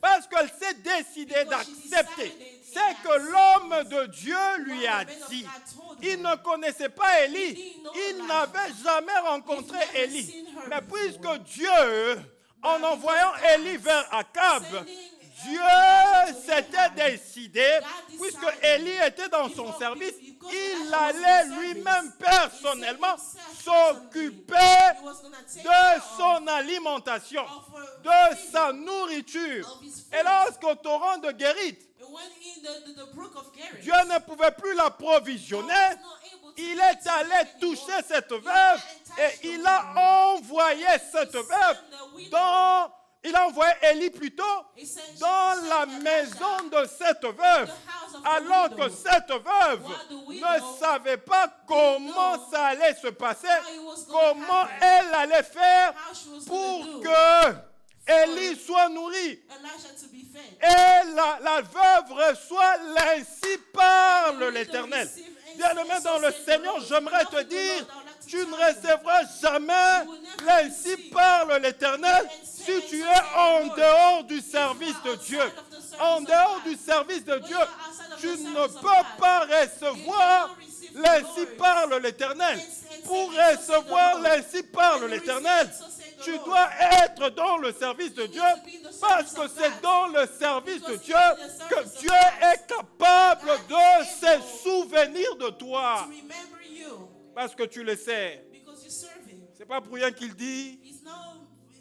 Parce qu'elle s'est décidée d'accepter ce que l'homme de Dieu lui a dit. Il ne connaissait pas Élie. Il n'avait jamais rencontré Élie. Mais puisque Dieu, en envoyant Élie vers Akab, Dieu s'était décidé, puisque Élie était dans son service, il allait lui-même personnellement s'occuper de son alimentation, de sa nourriture. Et lorsqu'au torrent de Guérite, when in the brook of Gary, Dieu ne pouvait plus l'approvisionner, il est allé toucher cette veuve et il a envoyé cette veuve dans... Il a envoyé Élie plutôt dans la maison de cette veuve, alors que cette veuve ne savait pas comment ça allait se passer, comment elle allait faire pour que Élie soit nourri. Elijah to be fed. Et la veuve reçoit l'ainsi parle l'Éternel. Bien-aimé dans le Seigneur, j'aimerais te dire, tu ne recevras jamais l'ainsi parle l'Éternel si tu es en dehors du service de Dieu. En dehors du service de Dieu, tu ne peux pas recevoir l'ainsi parle l'Éternel. Pour recevoir l'ainsi parle l'Éternel, tu dois être dans le service de Dieu parce que c'est dans le service de Dieu que Dieu est capable de se souvenir de toi. To remember you Parce que tu le sais. because you serve him. C'est pas pour rien qu'il dit He's no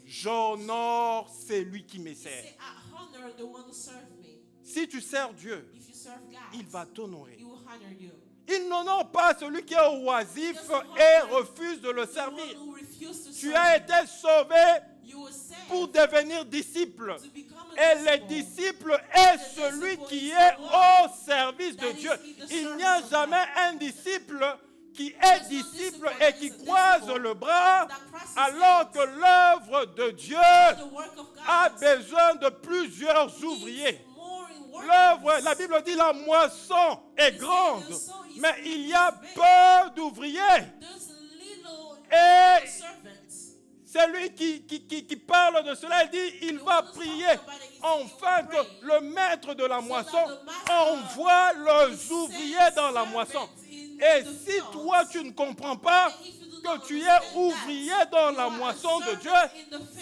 j'honore celui qui me sert. say I honor the one who serve me. Si tu sers Dieu, If you serve God, il va t'honorer. he will honor you. Il n'honore pas celui qui est oisif et refuse de le The servir. one who refused to Tu serve as him, été sauvé you will serve pour devenir disciple. to become Et a le disciple. disciple est celui qui est au service de Dieu. Il n'y a jamais un disciple qui est disciple et qui croise le bras alors que l'œuvre de Dieu The work of a God besoin de plusieurs ouvriers. more in work. L'œuvre, la Bible dit la moisson est grande, mais il y a peu d'ouvriers. There's little Et servants. celui qui parle de cela, il dit, il va prier afin que le maître de la moisson envoie les ouvriers dans la moisson. Et si toi, tu ne comprends pas que tu es ouvrier dans la moisson de Dieu,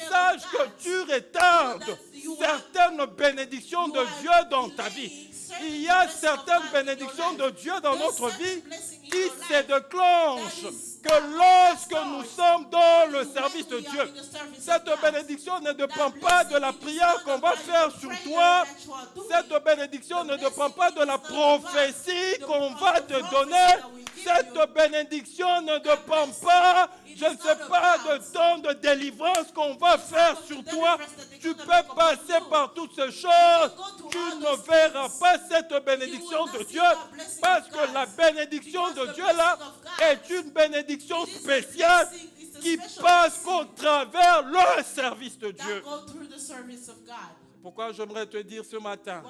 sache que tu retardes certaines bénédictions de Dieu dans ta vie. Il y a certaines bénédictions de Dieu dans notre vie qui se déclenchent que lorsque nous sommes dans le service de Dieu. Cette bénédiction ne dépend pas de la prière qu'on va faire sur toi. Cette bénédiction ne dépend pas de la prophétie qu'on va te donner. Cette bénédiction ne dépend pas, je ne sais pas, de temps de délivrance qu'on va faire sur toi. Tu peux passer par toutes ces choses. Tu ne verras pas cette bénédiction de Dieu parce que la bénédiction de Dieu là est une bénédiction spéciale qui special passe blessing qu'au travers le service de that Dieu. go through the service of God. Pourquoi j'aimerais te dire ce matin,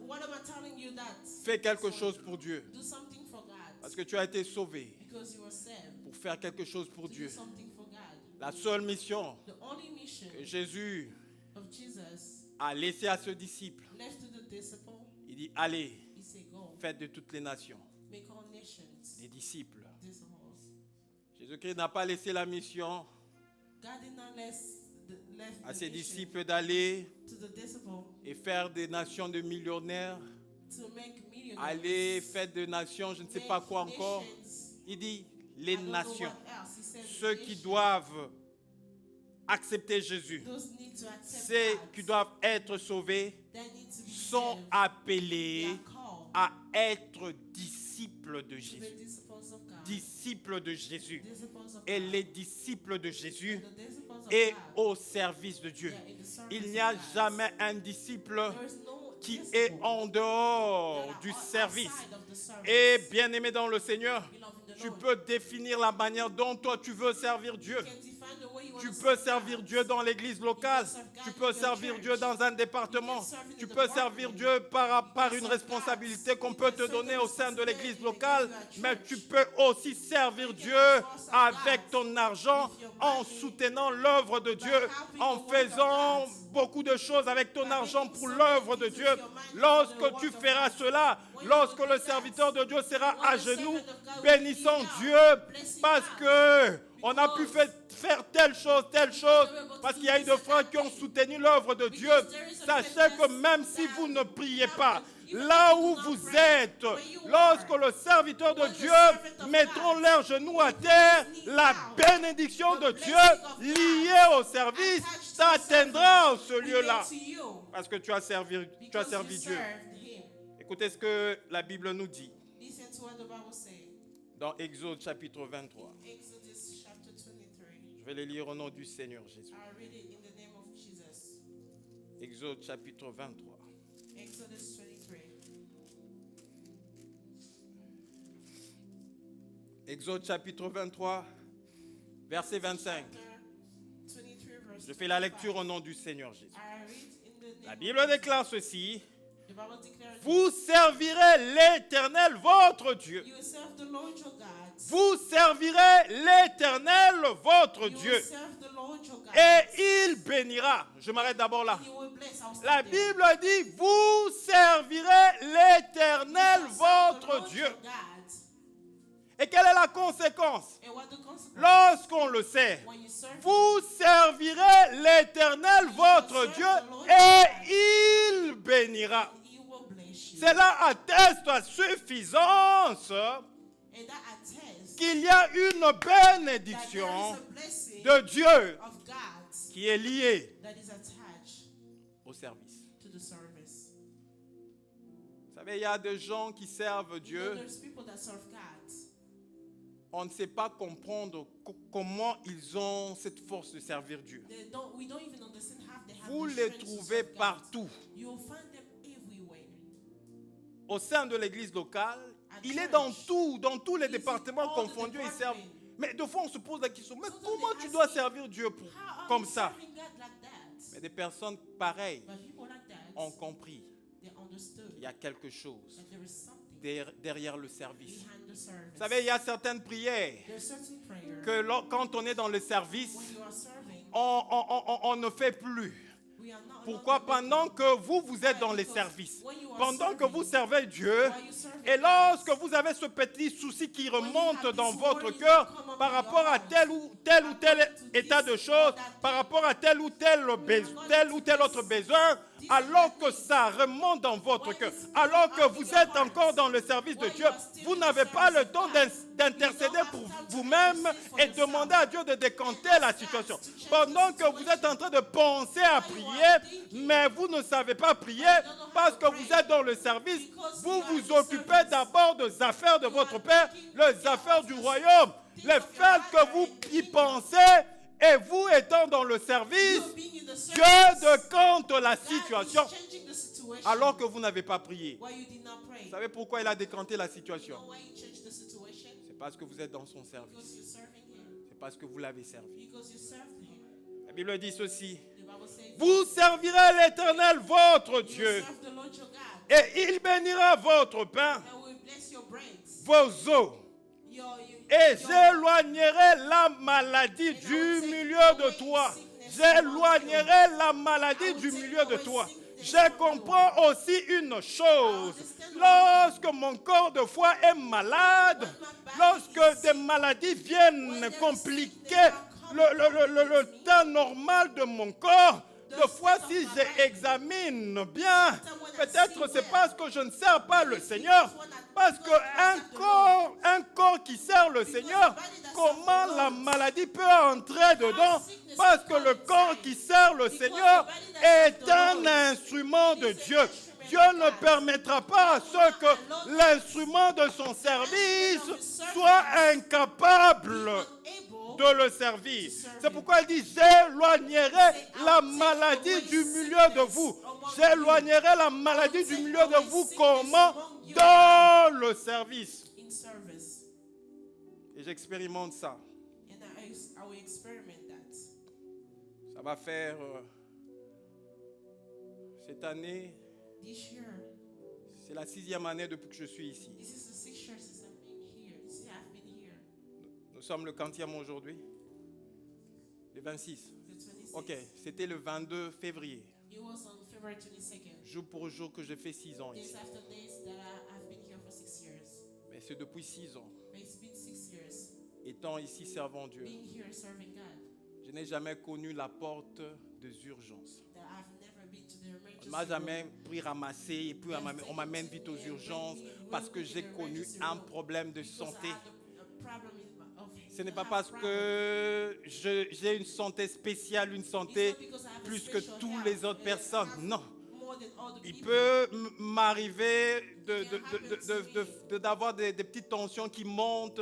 What am I telling you that? fais quelque chose pour Dieu. Do something for God. Parce que tu as été sauvé Because you were saved. pour faire quelque chose pour Do Dieu. something for God. La seule mission The only mission que Jésus of Jesus a laissée à ce disciple, left to the disciple, il dit, allez, he said, go, faites de toutes les nations make all nations des disciples. disciples. Jésus-Christ n'a pas laissé la mission God did not left à the ses mission disciples d'aller to the disciple et faire des nations de millionnaires, to make millionaires. aller faire des nations, je ne sais pas quoi encore. Il dit, les I don't know nations, what else. He said ceux qui nations, doivent accepter Jésus, those need to accept ceux God, qui doivent être sauvés, that need to be sont saved. They appelés are called à être disciples de to be Jésus. disciples of God. Disciples de Jésus. Disciples of Et God. les disciples de Jésus The disciples of et God, au service de Dieu. they are in the service Il of n'y a God. jamais un disciple There is no qui disciple est en that dehors are du outside service. of the service. Et bien-aimé dans le Seigneur, Beloved in the tu Lord, peux définir la manière dont toi tu veux servir Dieu. you can define the way you want Tu to peux serve servir God. Dieu dans l'église locale. Tu peux servir Dieu dans un département. Tu peux servir Dieu par une responsabilité qu'on peut te donner au sein de l'église locale. Mais tu peux aussi servir Dieu avec ton argent, en soutenant l'œuvre de Dieu, en faisant beaucoup de choses avec ton argent pour l'œuvre de Dieu. Lorsque tu feras cela, lorsque le serviteur de Dieu sera à genoux, bénissant Dieu, parce que on a pu faire telle chose, parce qu'il y a eu des frères qui ont soutenu l'œuvre de Dieu. Sachez que même si vous ne priez pas, là où vous êtes, lorsque le serviteur de Dieu mettront leurs genoux à terre, la bénédiction de Dieu liée au service t'atteindra en ce lieu-là. To you, Parce que tu as servi because you Dieu. served him. Écoutez ce que la Bible nous dit Listen to what the Bible says. dans Exode chapitre 23. Exodus chapter 23. Je vais les lire au nom du Seigneur Jésus. I read it in the name of Jesus. Exode chapitre 23. Exodus 23. Exode chapitre 23, verset 25. Chapter 23 verse Je fais la 25. lecture au nom du Seigneur Jésus. I read in the La name Bible of déclare ceci. The Bible declares, Vous servirez l'Éternel, votre Dieu. you will serve the Lord your God. Vous servirez l'Éternel, votre You Dieu. will serve the Lord your God. Et il bénira. Je m'arrête d'abord là. And you will bless. I'll stop La there. Bible dit, vous servirez l'Éternel, You will serve the votre Lord Dieu. your God. Et quelle est la conséquence? And what the consequence? Lorsqu'on le sait, When you serve vous servirez l'Éternel, votre Dieu, et il bénira. He will bless you. Cela atteste à suffisance And that attests qu'il y a une that there bénédiction is a blessing de Dieu of God qui est liée that is attached au service. to the service. Vous savez, il y a des gens qui servent You know, Dieu. there's people that serve God. On ne sait pas comprendre comment ils ont cette force de servir Dieu. We don't even understand how they have Vous the les strength to trouvez serve God. partout. You'll find them everywhere. Au sein de l'église locale, At il est church. dans tous les He's in départements all the confondus, ils servent. departments. Mais de fois, on se pose la question, mais Sometimes comment they tu ask dois me, servir Dieu How are comme you ça? serving God like that? Mais des personnes pareilles But people like that, ont compris they understood qu'il y a quelque chose that there is something derrière le service. behind the service. Vous savez, il y a certaines prières There's certain prayer que quand on est dans le service, when you are serving, on ne fait plus. we are not Pourquoi? longer making- Pendant que vous êtes dans les services, pendant que vous servez Dieu, et lorsque vous avez ce petit souci qui remonte dans votre cœur par rapport à tel ou tel état de choses, par rapport à tel ou tel autre besoin, alors que ça remonte dans votre cœur, alors que vous êtes encore dans le service de Dieu, vous n'avez pas le temps d'intercéder pour vous-même et demander à Dieu de décanter la situation. Pendant que vous êtes en train de penser à prier, mais vous ne savez pas prier parce que vous êtes dans le service, vous vous occupez d'abord des affaires de votre Père, les affaires du royaume. Le fait que vous y pensez et vous étant dans le service, You being in the Dieu service, décante la God situation is changing the situation alors que vous n'avez pas prié. why you did not pray. Vous savez pourquoi il a décanté la You situation? know why you changed the situation? C'est parce que vous êtes dans son Because service. you're serving Him. C'est parce que vous l'avez servi. because you served him. La Bible dit ceci. The Bible says, Vous servirez l'Éternel, votre you Dieu, serve the Lord your God, et il bénira votre pain, and will bless your breads. vos eaux, et j'éloignerai la maladie du milieu de toi. J'éloignerai la maladie du milieu de toi. Je comprends aussi une chose. Lorsque mon corps de foi est malade, lorsque des maladies viennent compliquer le temps normal de mon corps, de fois si j'examine bien, peut-être c'est parce que je ne sers pas le Seigneur. Parce qu'un corps qui sert le Seigneur, comment la maladie peut entrer dedans? Parce que le corps qui sert le Seigneur est un instrument de Dieu. Dieu ne permettra pas à ce que l'instrument de son service soit incapable de le servir. C'est pourquoi il dit, j'éloignerai la maladie du milieu de vous. J'éloignerai la maladie du milieu de vous. Comment? Dans le service. Et j'expérimente ça. Ça va faire cette année, c'est la 6e année depuis que je suis ici. Nous sommes le 40e aujourd'hui. Le 26. Ok, c'était le 22 février. Jour pour jour que j'ai fait 6 ans ici. Mais c'est depuis 6 ans. Étant ici servant Dieu, je n'ai jamais connu la porte des urgences. On ne m'a jamais pris ramasser et puis on m'amène vite aux urgences parce que j'ai connu un problème de santé. Ce n'est pas parce que j'ai une santé spéciale, une santé plus que toutes les autres personnes. Non. Il peut m'arriver d'avoir des petites tensions qui montent,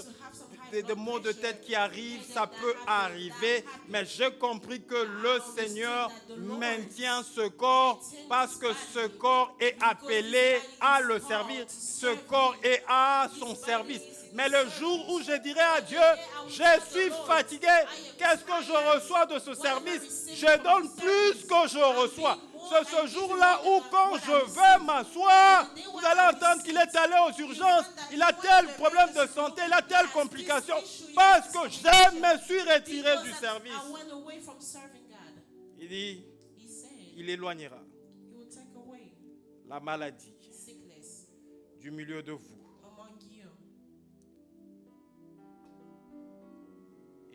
des maux de tête qui arrivent, ça peut arriver, mais j'ai compris que le Seigneur maintient ce corps parce que ce corps est appelé à le servir, ce corps est à son service. Mais le jour où je dirai à Dieu, je suis fatigué, qu'est-ce que je reçois de ce service? Je donne plus que je reçois. C'est ce jour-là où quand je veux m'asseoir, vous allez entendre qu'il est allé aux urgences, il a tel problème de santé, il a telle complication, parce que je me suis retiré du service. Il dit, il éloignera la maladie du milieu de vous.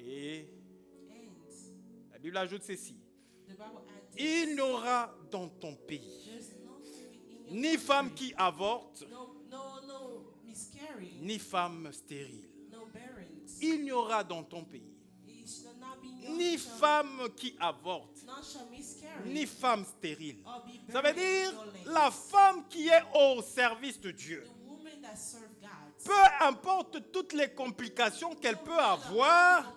Et la Bible ajoute ceci. Il n'y aura dans ton pays ni femme qui avorte, ni femme stérile. Il n'y aura dans ton pays ni femme qui avorte, ni femme stérile. Ça veut dire la femme qui est au service de Dieu. Peu importe toutes les complications qu'elle peut avoir,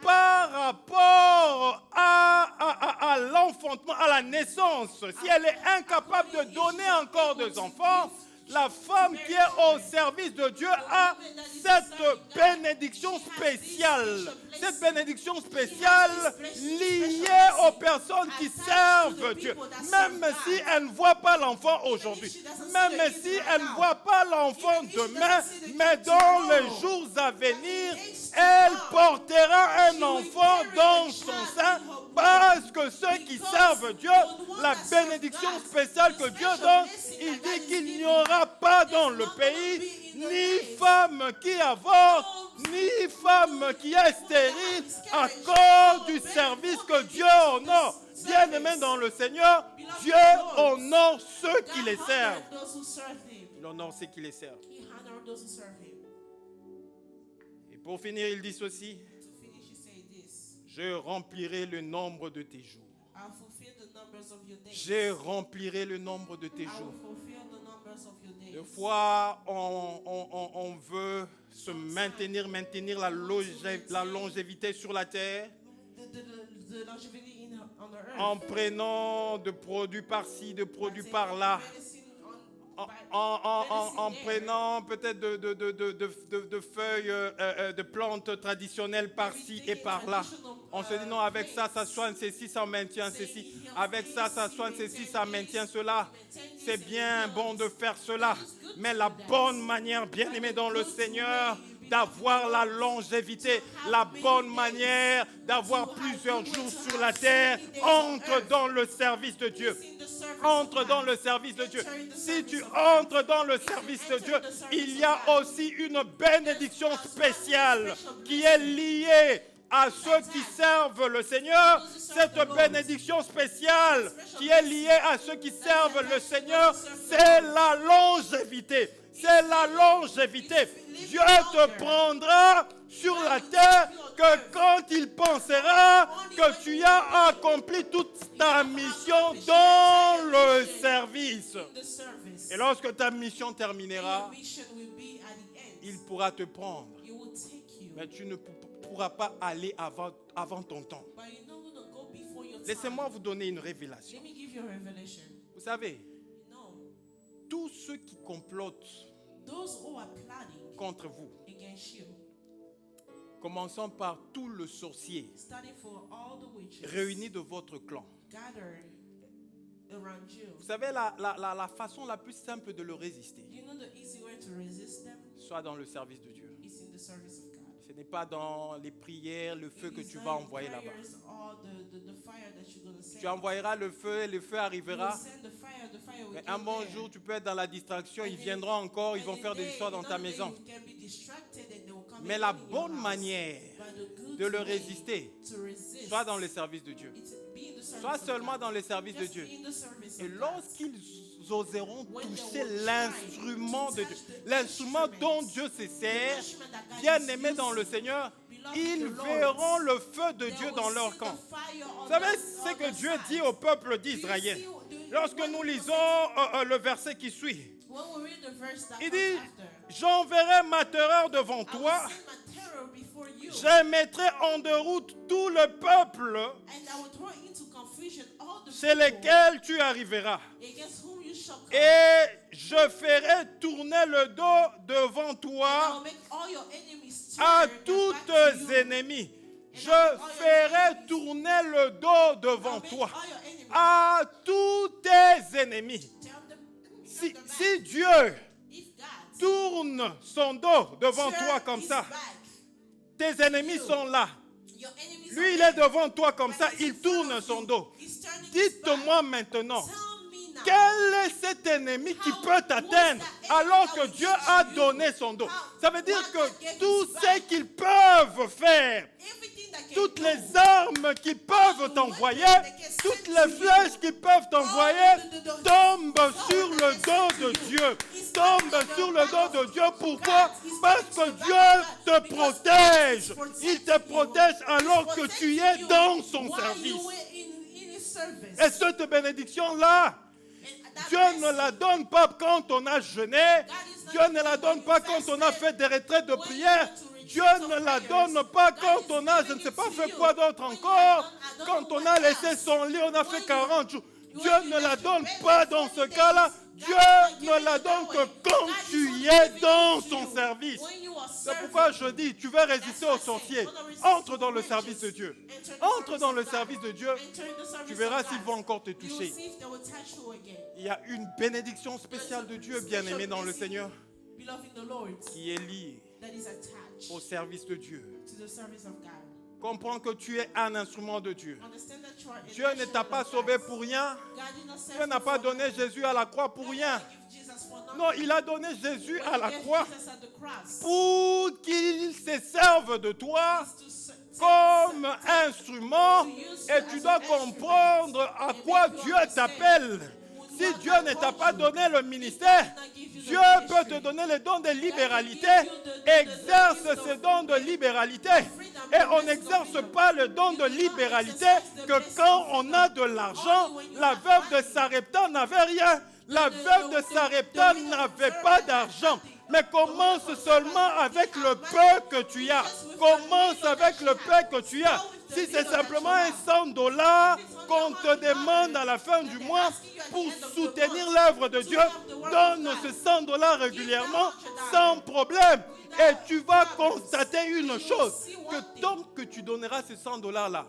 par rapport à l'enfantement, à la naissance, si elle est incapable de donner encore des enfants, la femme qui est au service de Dieu a cette bénédiction spéciale. Cette bénédiction spéciale liée aux personnes qui servent Dieu. Même si elle ne voit pas l'enfant aujourd'hui, même si elle ne voit pas l'enfant demain, mais dans les jours à venir, elle portera un enfant dans son sein parce que ceux qui servent Dieu, la bénédiction spéciale que Dieu donne, il dit qu'il n'y aura pas dans le pays ni femme qui avorte, ni femme qui est stérile à cause du service que Dieu honore. Bien-aimé dans le Seigneur, Dieu honore ceux qui les servent. Il honore ceux qui les servent. Et pour finir, il dit ceci. Je remplirai le nombre de tes jours. Je remplirai le nombre de tes jours. Des fois, on veut se maintenir la longévité sur la terre en prenant de produits par-ci, de produits par-là, en prenant peut-être de feuilles de plantes traditionnelles par-ci et par-là. On se dit non, avec ça, ça soigne ceci, ça maintient ceci. Avec ça, ça soigne ceci, ça maintient cela. C'est bien bon de faire cela. Mais la bonne manière, bien aimé dans le Seigneur, d'avoir la longévité, la bonne manière d'avoir plusieurs jours sur la terre, entre dans le service de Dieu. Entre dans le service de Dieu. Si tu entres dans le service de Dieu, il y a aussi une bénédiction spéciale qui est liée à ceux qui servent le Seigneur. Cette bénédiction spéciale qui est liée à ceux qui servent le Seigneur, c'est la longévité. C'est la longévité. Dieu te prendra sur la terre que quand il pensera que tu as accompli toute ta mission dans le service. Et lorsque ta mission terminera, il pourra te prendre. Mais tu ne pourras pas aller avant ton temps. Laissez-moi vous donner une révélation. Vous savez, tous ceux qui complotent contre vous, commençons par tout le sorcier réuni de votre clan. Vous savez, la façon la plus simple de le résister, soit dans le service de Dieu. Ce n'est pas dans les prières, le feu que tu vas envoyer là-bas. Tu envoyeras le feu et le feu arrivera. Mais un bon jour, tu peux être dans la distraction, ils viendront encore, ils vont faire des histoires dans ta maison. Mais la bonne manière de le résister, soit dans le service de Dieu, soit seulement dans le service de Dieu. Et lorsqu'ils oseront toucher l'instrument de Dieu, l'instrument dont Dieu se sert, bien aimé dans le Seigneur, ils verront le feu de Dieu dans leur camp. Vous savez ce que Dieu dit au peuple d'Israël? Lorsque nous lisons le verset qui suit, il dit, j'enverrai ma terreur devant toi, je mettrai en déroute tout le peuple chez lequel tu arriveras. Et je ferai tourner le dos devant toi à tous tes ennemis. Je ferai tourner le dos devant toi à tous tes ennemis. Si Dieu tourne son dos devant toi comme ça, tes ennemis sont là. Lui, il est devant toi comme ça, il tourne son dos. Dites-moi maintenant, quel est cet ennemi qui peut t'atteindre alors que Dieu a donné son dos? Ça veut dire que tout ce qu'ils peuvent faire, toutes les armes qu'ils peuvent t'envoyer, toutes les flèches qu'ils peuvent t'envoyer, tombent sur le dos de Dieu. Tombent sur le dos de Dieu. Pourquoi? Parce que Dieu te protège. Il te protège alors que tu es dans son service. Et cette bénédiction-là, Dieu ne la donne pas quand on a jeûné. Dieu ne la donne pas quand on a fait des retraites de prière. Dieu ne la donne pas quand on a, je ne sais pas fait quoi d'autre encore. Quand on a laissé son lit, on a fait 40 jours. Dieu ne la donne pas dans ce cas-là. Dieu ne la donne que quand tu es dans son service. C'est pourquoi je dis, tu veux résister aux sorciers. Entre dans le service de Dieu. Entre dans le service de Dieu. Tu verras s'ils vont encore te toucher. Il y a une bénédiction spéciale de Dieu, bien-aimé dans le Seigneur, qui est liée au service de Dieu. Comprends que tu es un instrument de Dieu. Dieu ne t'a pas sauvé pour rien. Dieu n'a pas donné Jésus à la croix pour rien. Non, il a donné Jésus à la croix pour qu'il se serve de toi comme instrument. Et tu dois comprendre à quoi Dieu t'appelle. Si Dieu ne t'a pas donné le ministère, Dieu peut te donner le don de libéralité. Exerce ce don de libéralité. Et on n'exerce pas le don de libéralité que quand on a de l'argent. La veuve de Sarepta n'avait rien. La veuve de Sarepta n'avait pas d'argent. Mais commence seulement avec le peu que tu as. Commence avec le peu que tu as. Si c'est simplement $100 qu'on te demande à la fin du mois pour soutenir l'œuvre de Dieu, donne ce $100 régulièrement sans problème. Et tu vas constater une chose, que tant que tu donneras ces $100-là,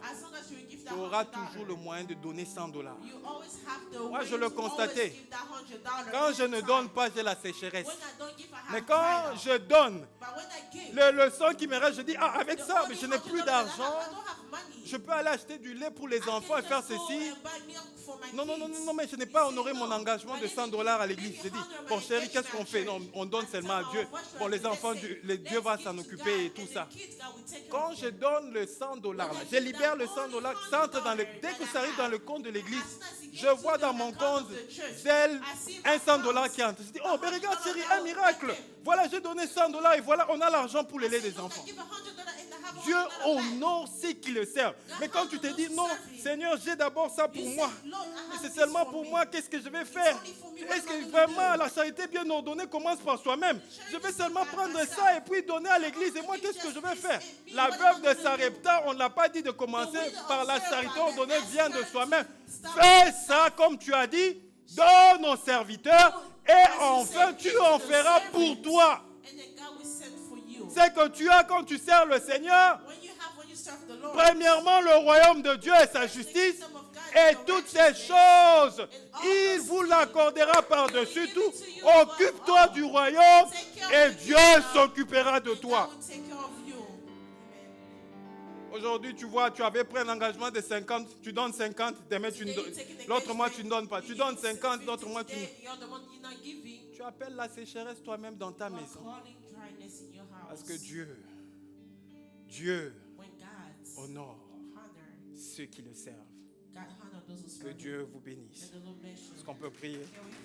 tu auras toujours le moyen de donner $100. Moi, je le constatais. Quand je ne donne pas, j'ai la sécheresse. Mais quand je donne, le leçon qui me reste, je dis, avec ça, mais je n'ai plus d'argent. Je peux aller acheter du lait pour les enfants et faire ceci. Non, mais je n'ai pas honoré mon engagement de $100 à l'église. J'ai dit, bon chérie, qu'est-ce qu'on fait? Non, on donne seulement à Dieu. Bon, les enfants, Dieu va s'en occuper et tout ça. Quand je donne le $100, là, je libère le $100, dès que ça arrive dans le compte de l'église, je vois dans mon compte un $100 qui entre. Je dis, oh, mais regarde chérie, un miracle. Voilà, j'ai donné $100 et voilà, on a l'argent pour les laits des enfants. Dieu honore ceux qui le servent. Mais quand tu te dis, non, Seigneur, j'ai d'abord ça pour moi. Et c'est seulement pour moi, qu'est-ce que je vais faire? Est-ce que vraiment la charité bien ordonnée commence par soi-même? Je vais seulement prendre ça et puis donner à l'église. Et moi, qu'est-ce que je vais faire? La veuve de Sarepta, on ne l'a pas dit de commencer par la charité ordonnée, vient de soi-même. Fais ça comme tu as dit, donne aux serviteurs et enfin tu en feras pour toi. C'est que tu as quand tu sers le Seigneur. Premièrement, le royaume de Dieu et sa justice. Et toutes ces choses, il vous l'accordera par-dessus tout. Occupe-toi du royaume et Dieu s'occupera de toi. Aujourd'hui, tu vois, tu avais pris un engagement de 50, tu donnes 50, demain, l'autre mois, tu ne donnes pas. Tu donnes 50, l'autre mois, tu appelles la sécheresse toi-même dans ta maison. Parce que Dieu honore ceux qui le servent. Que Dieu vous bénisse. Est-ce qu'on peut prier?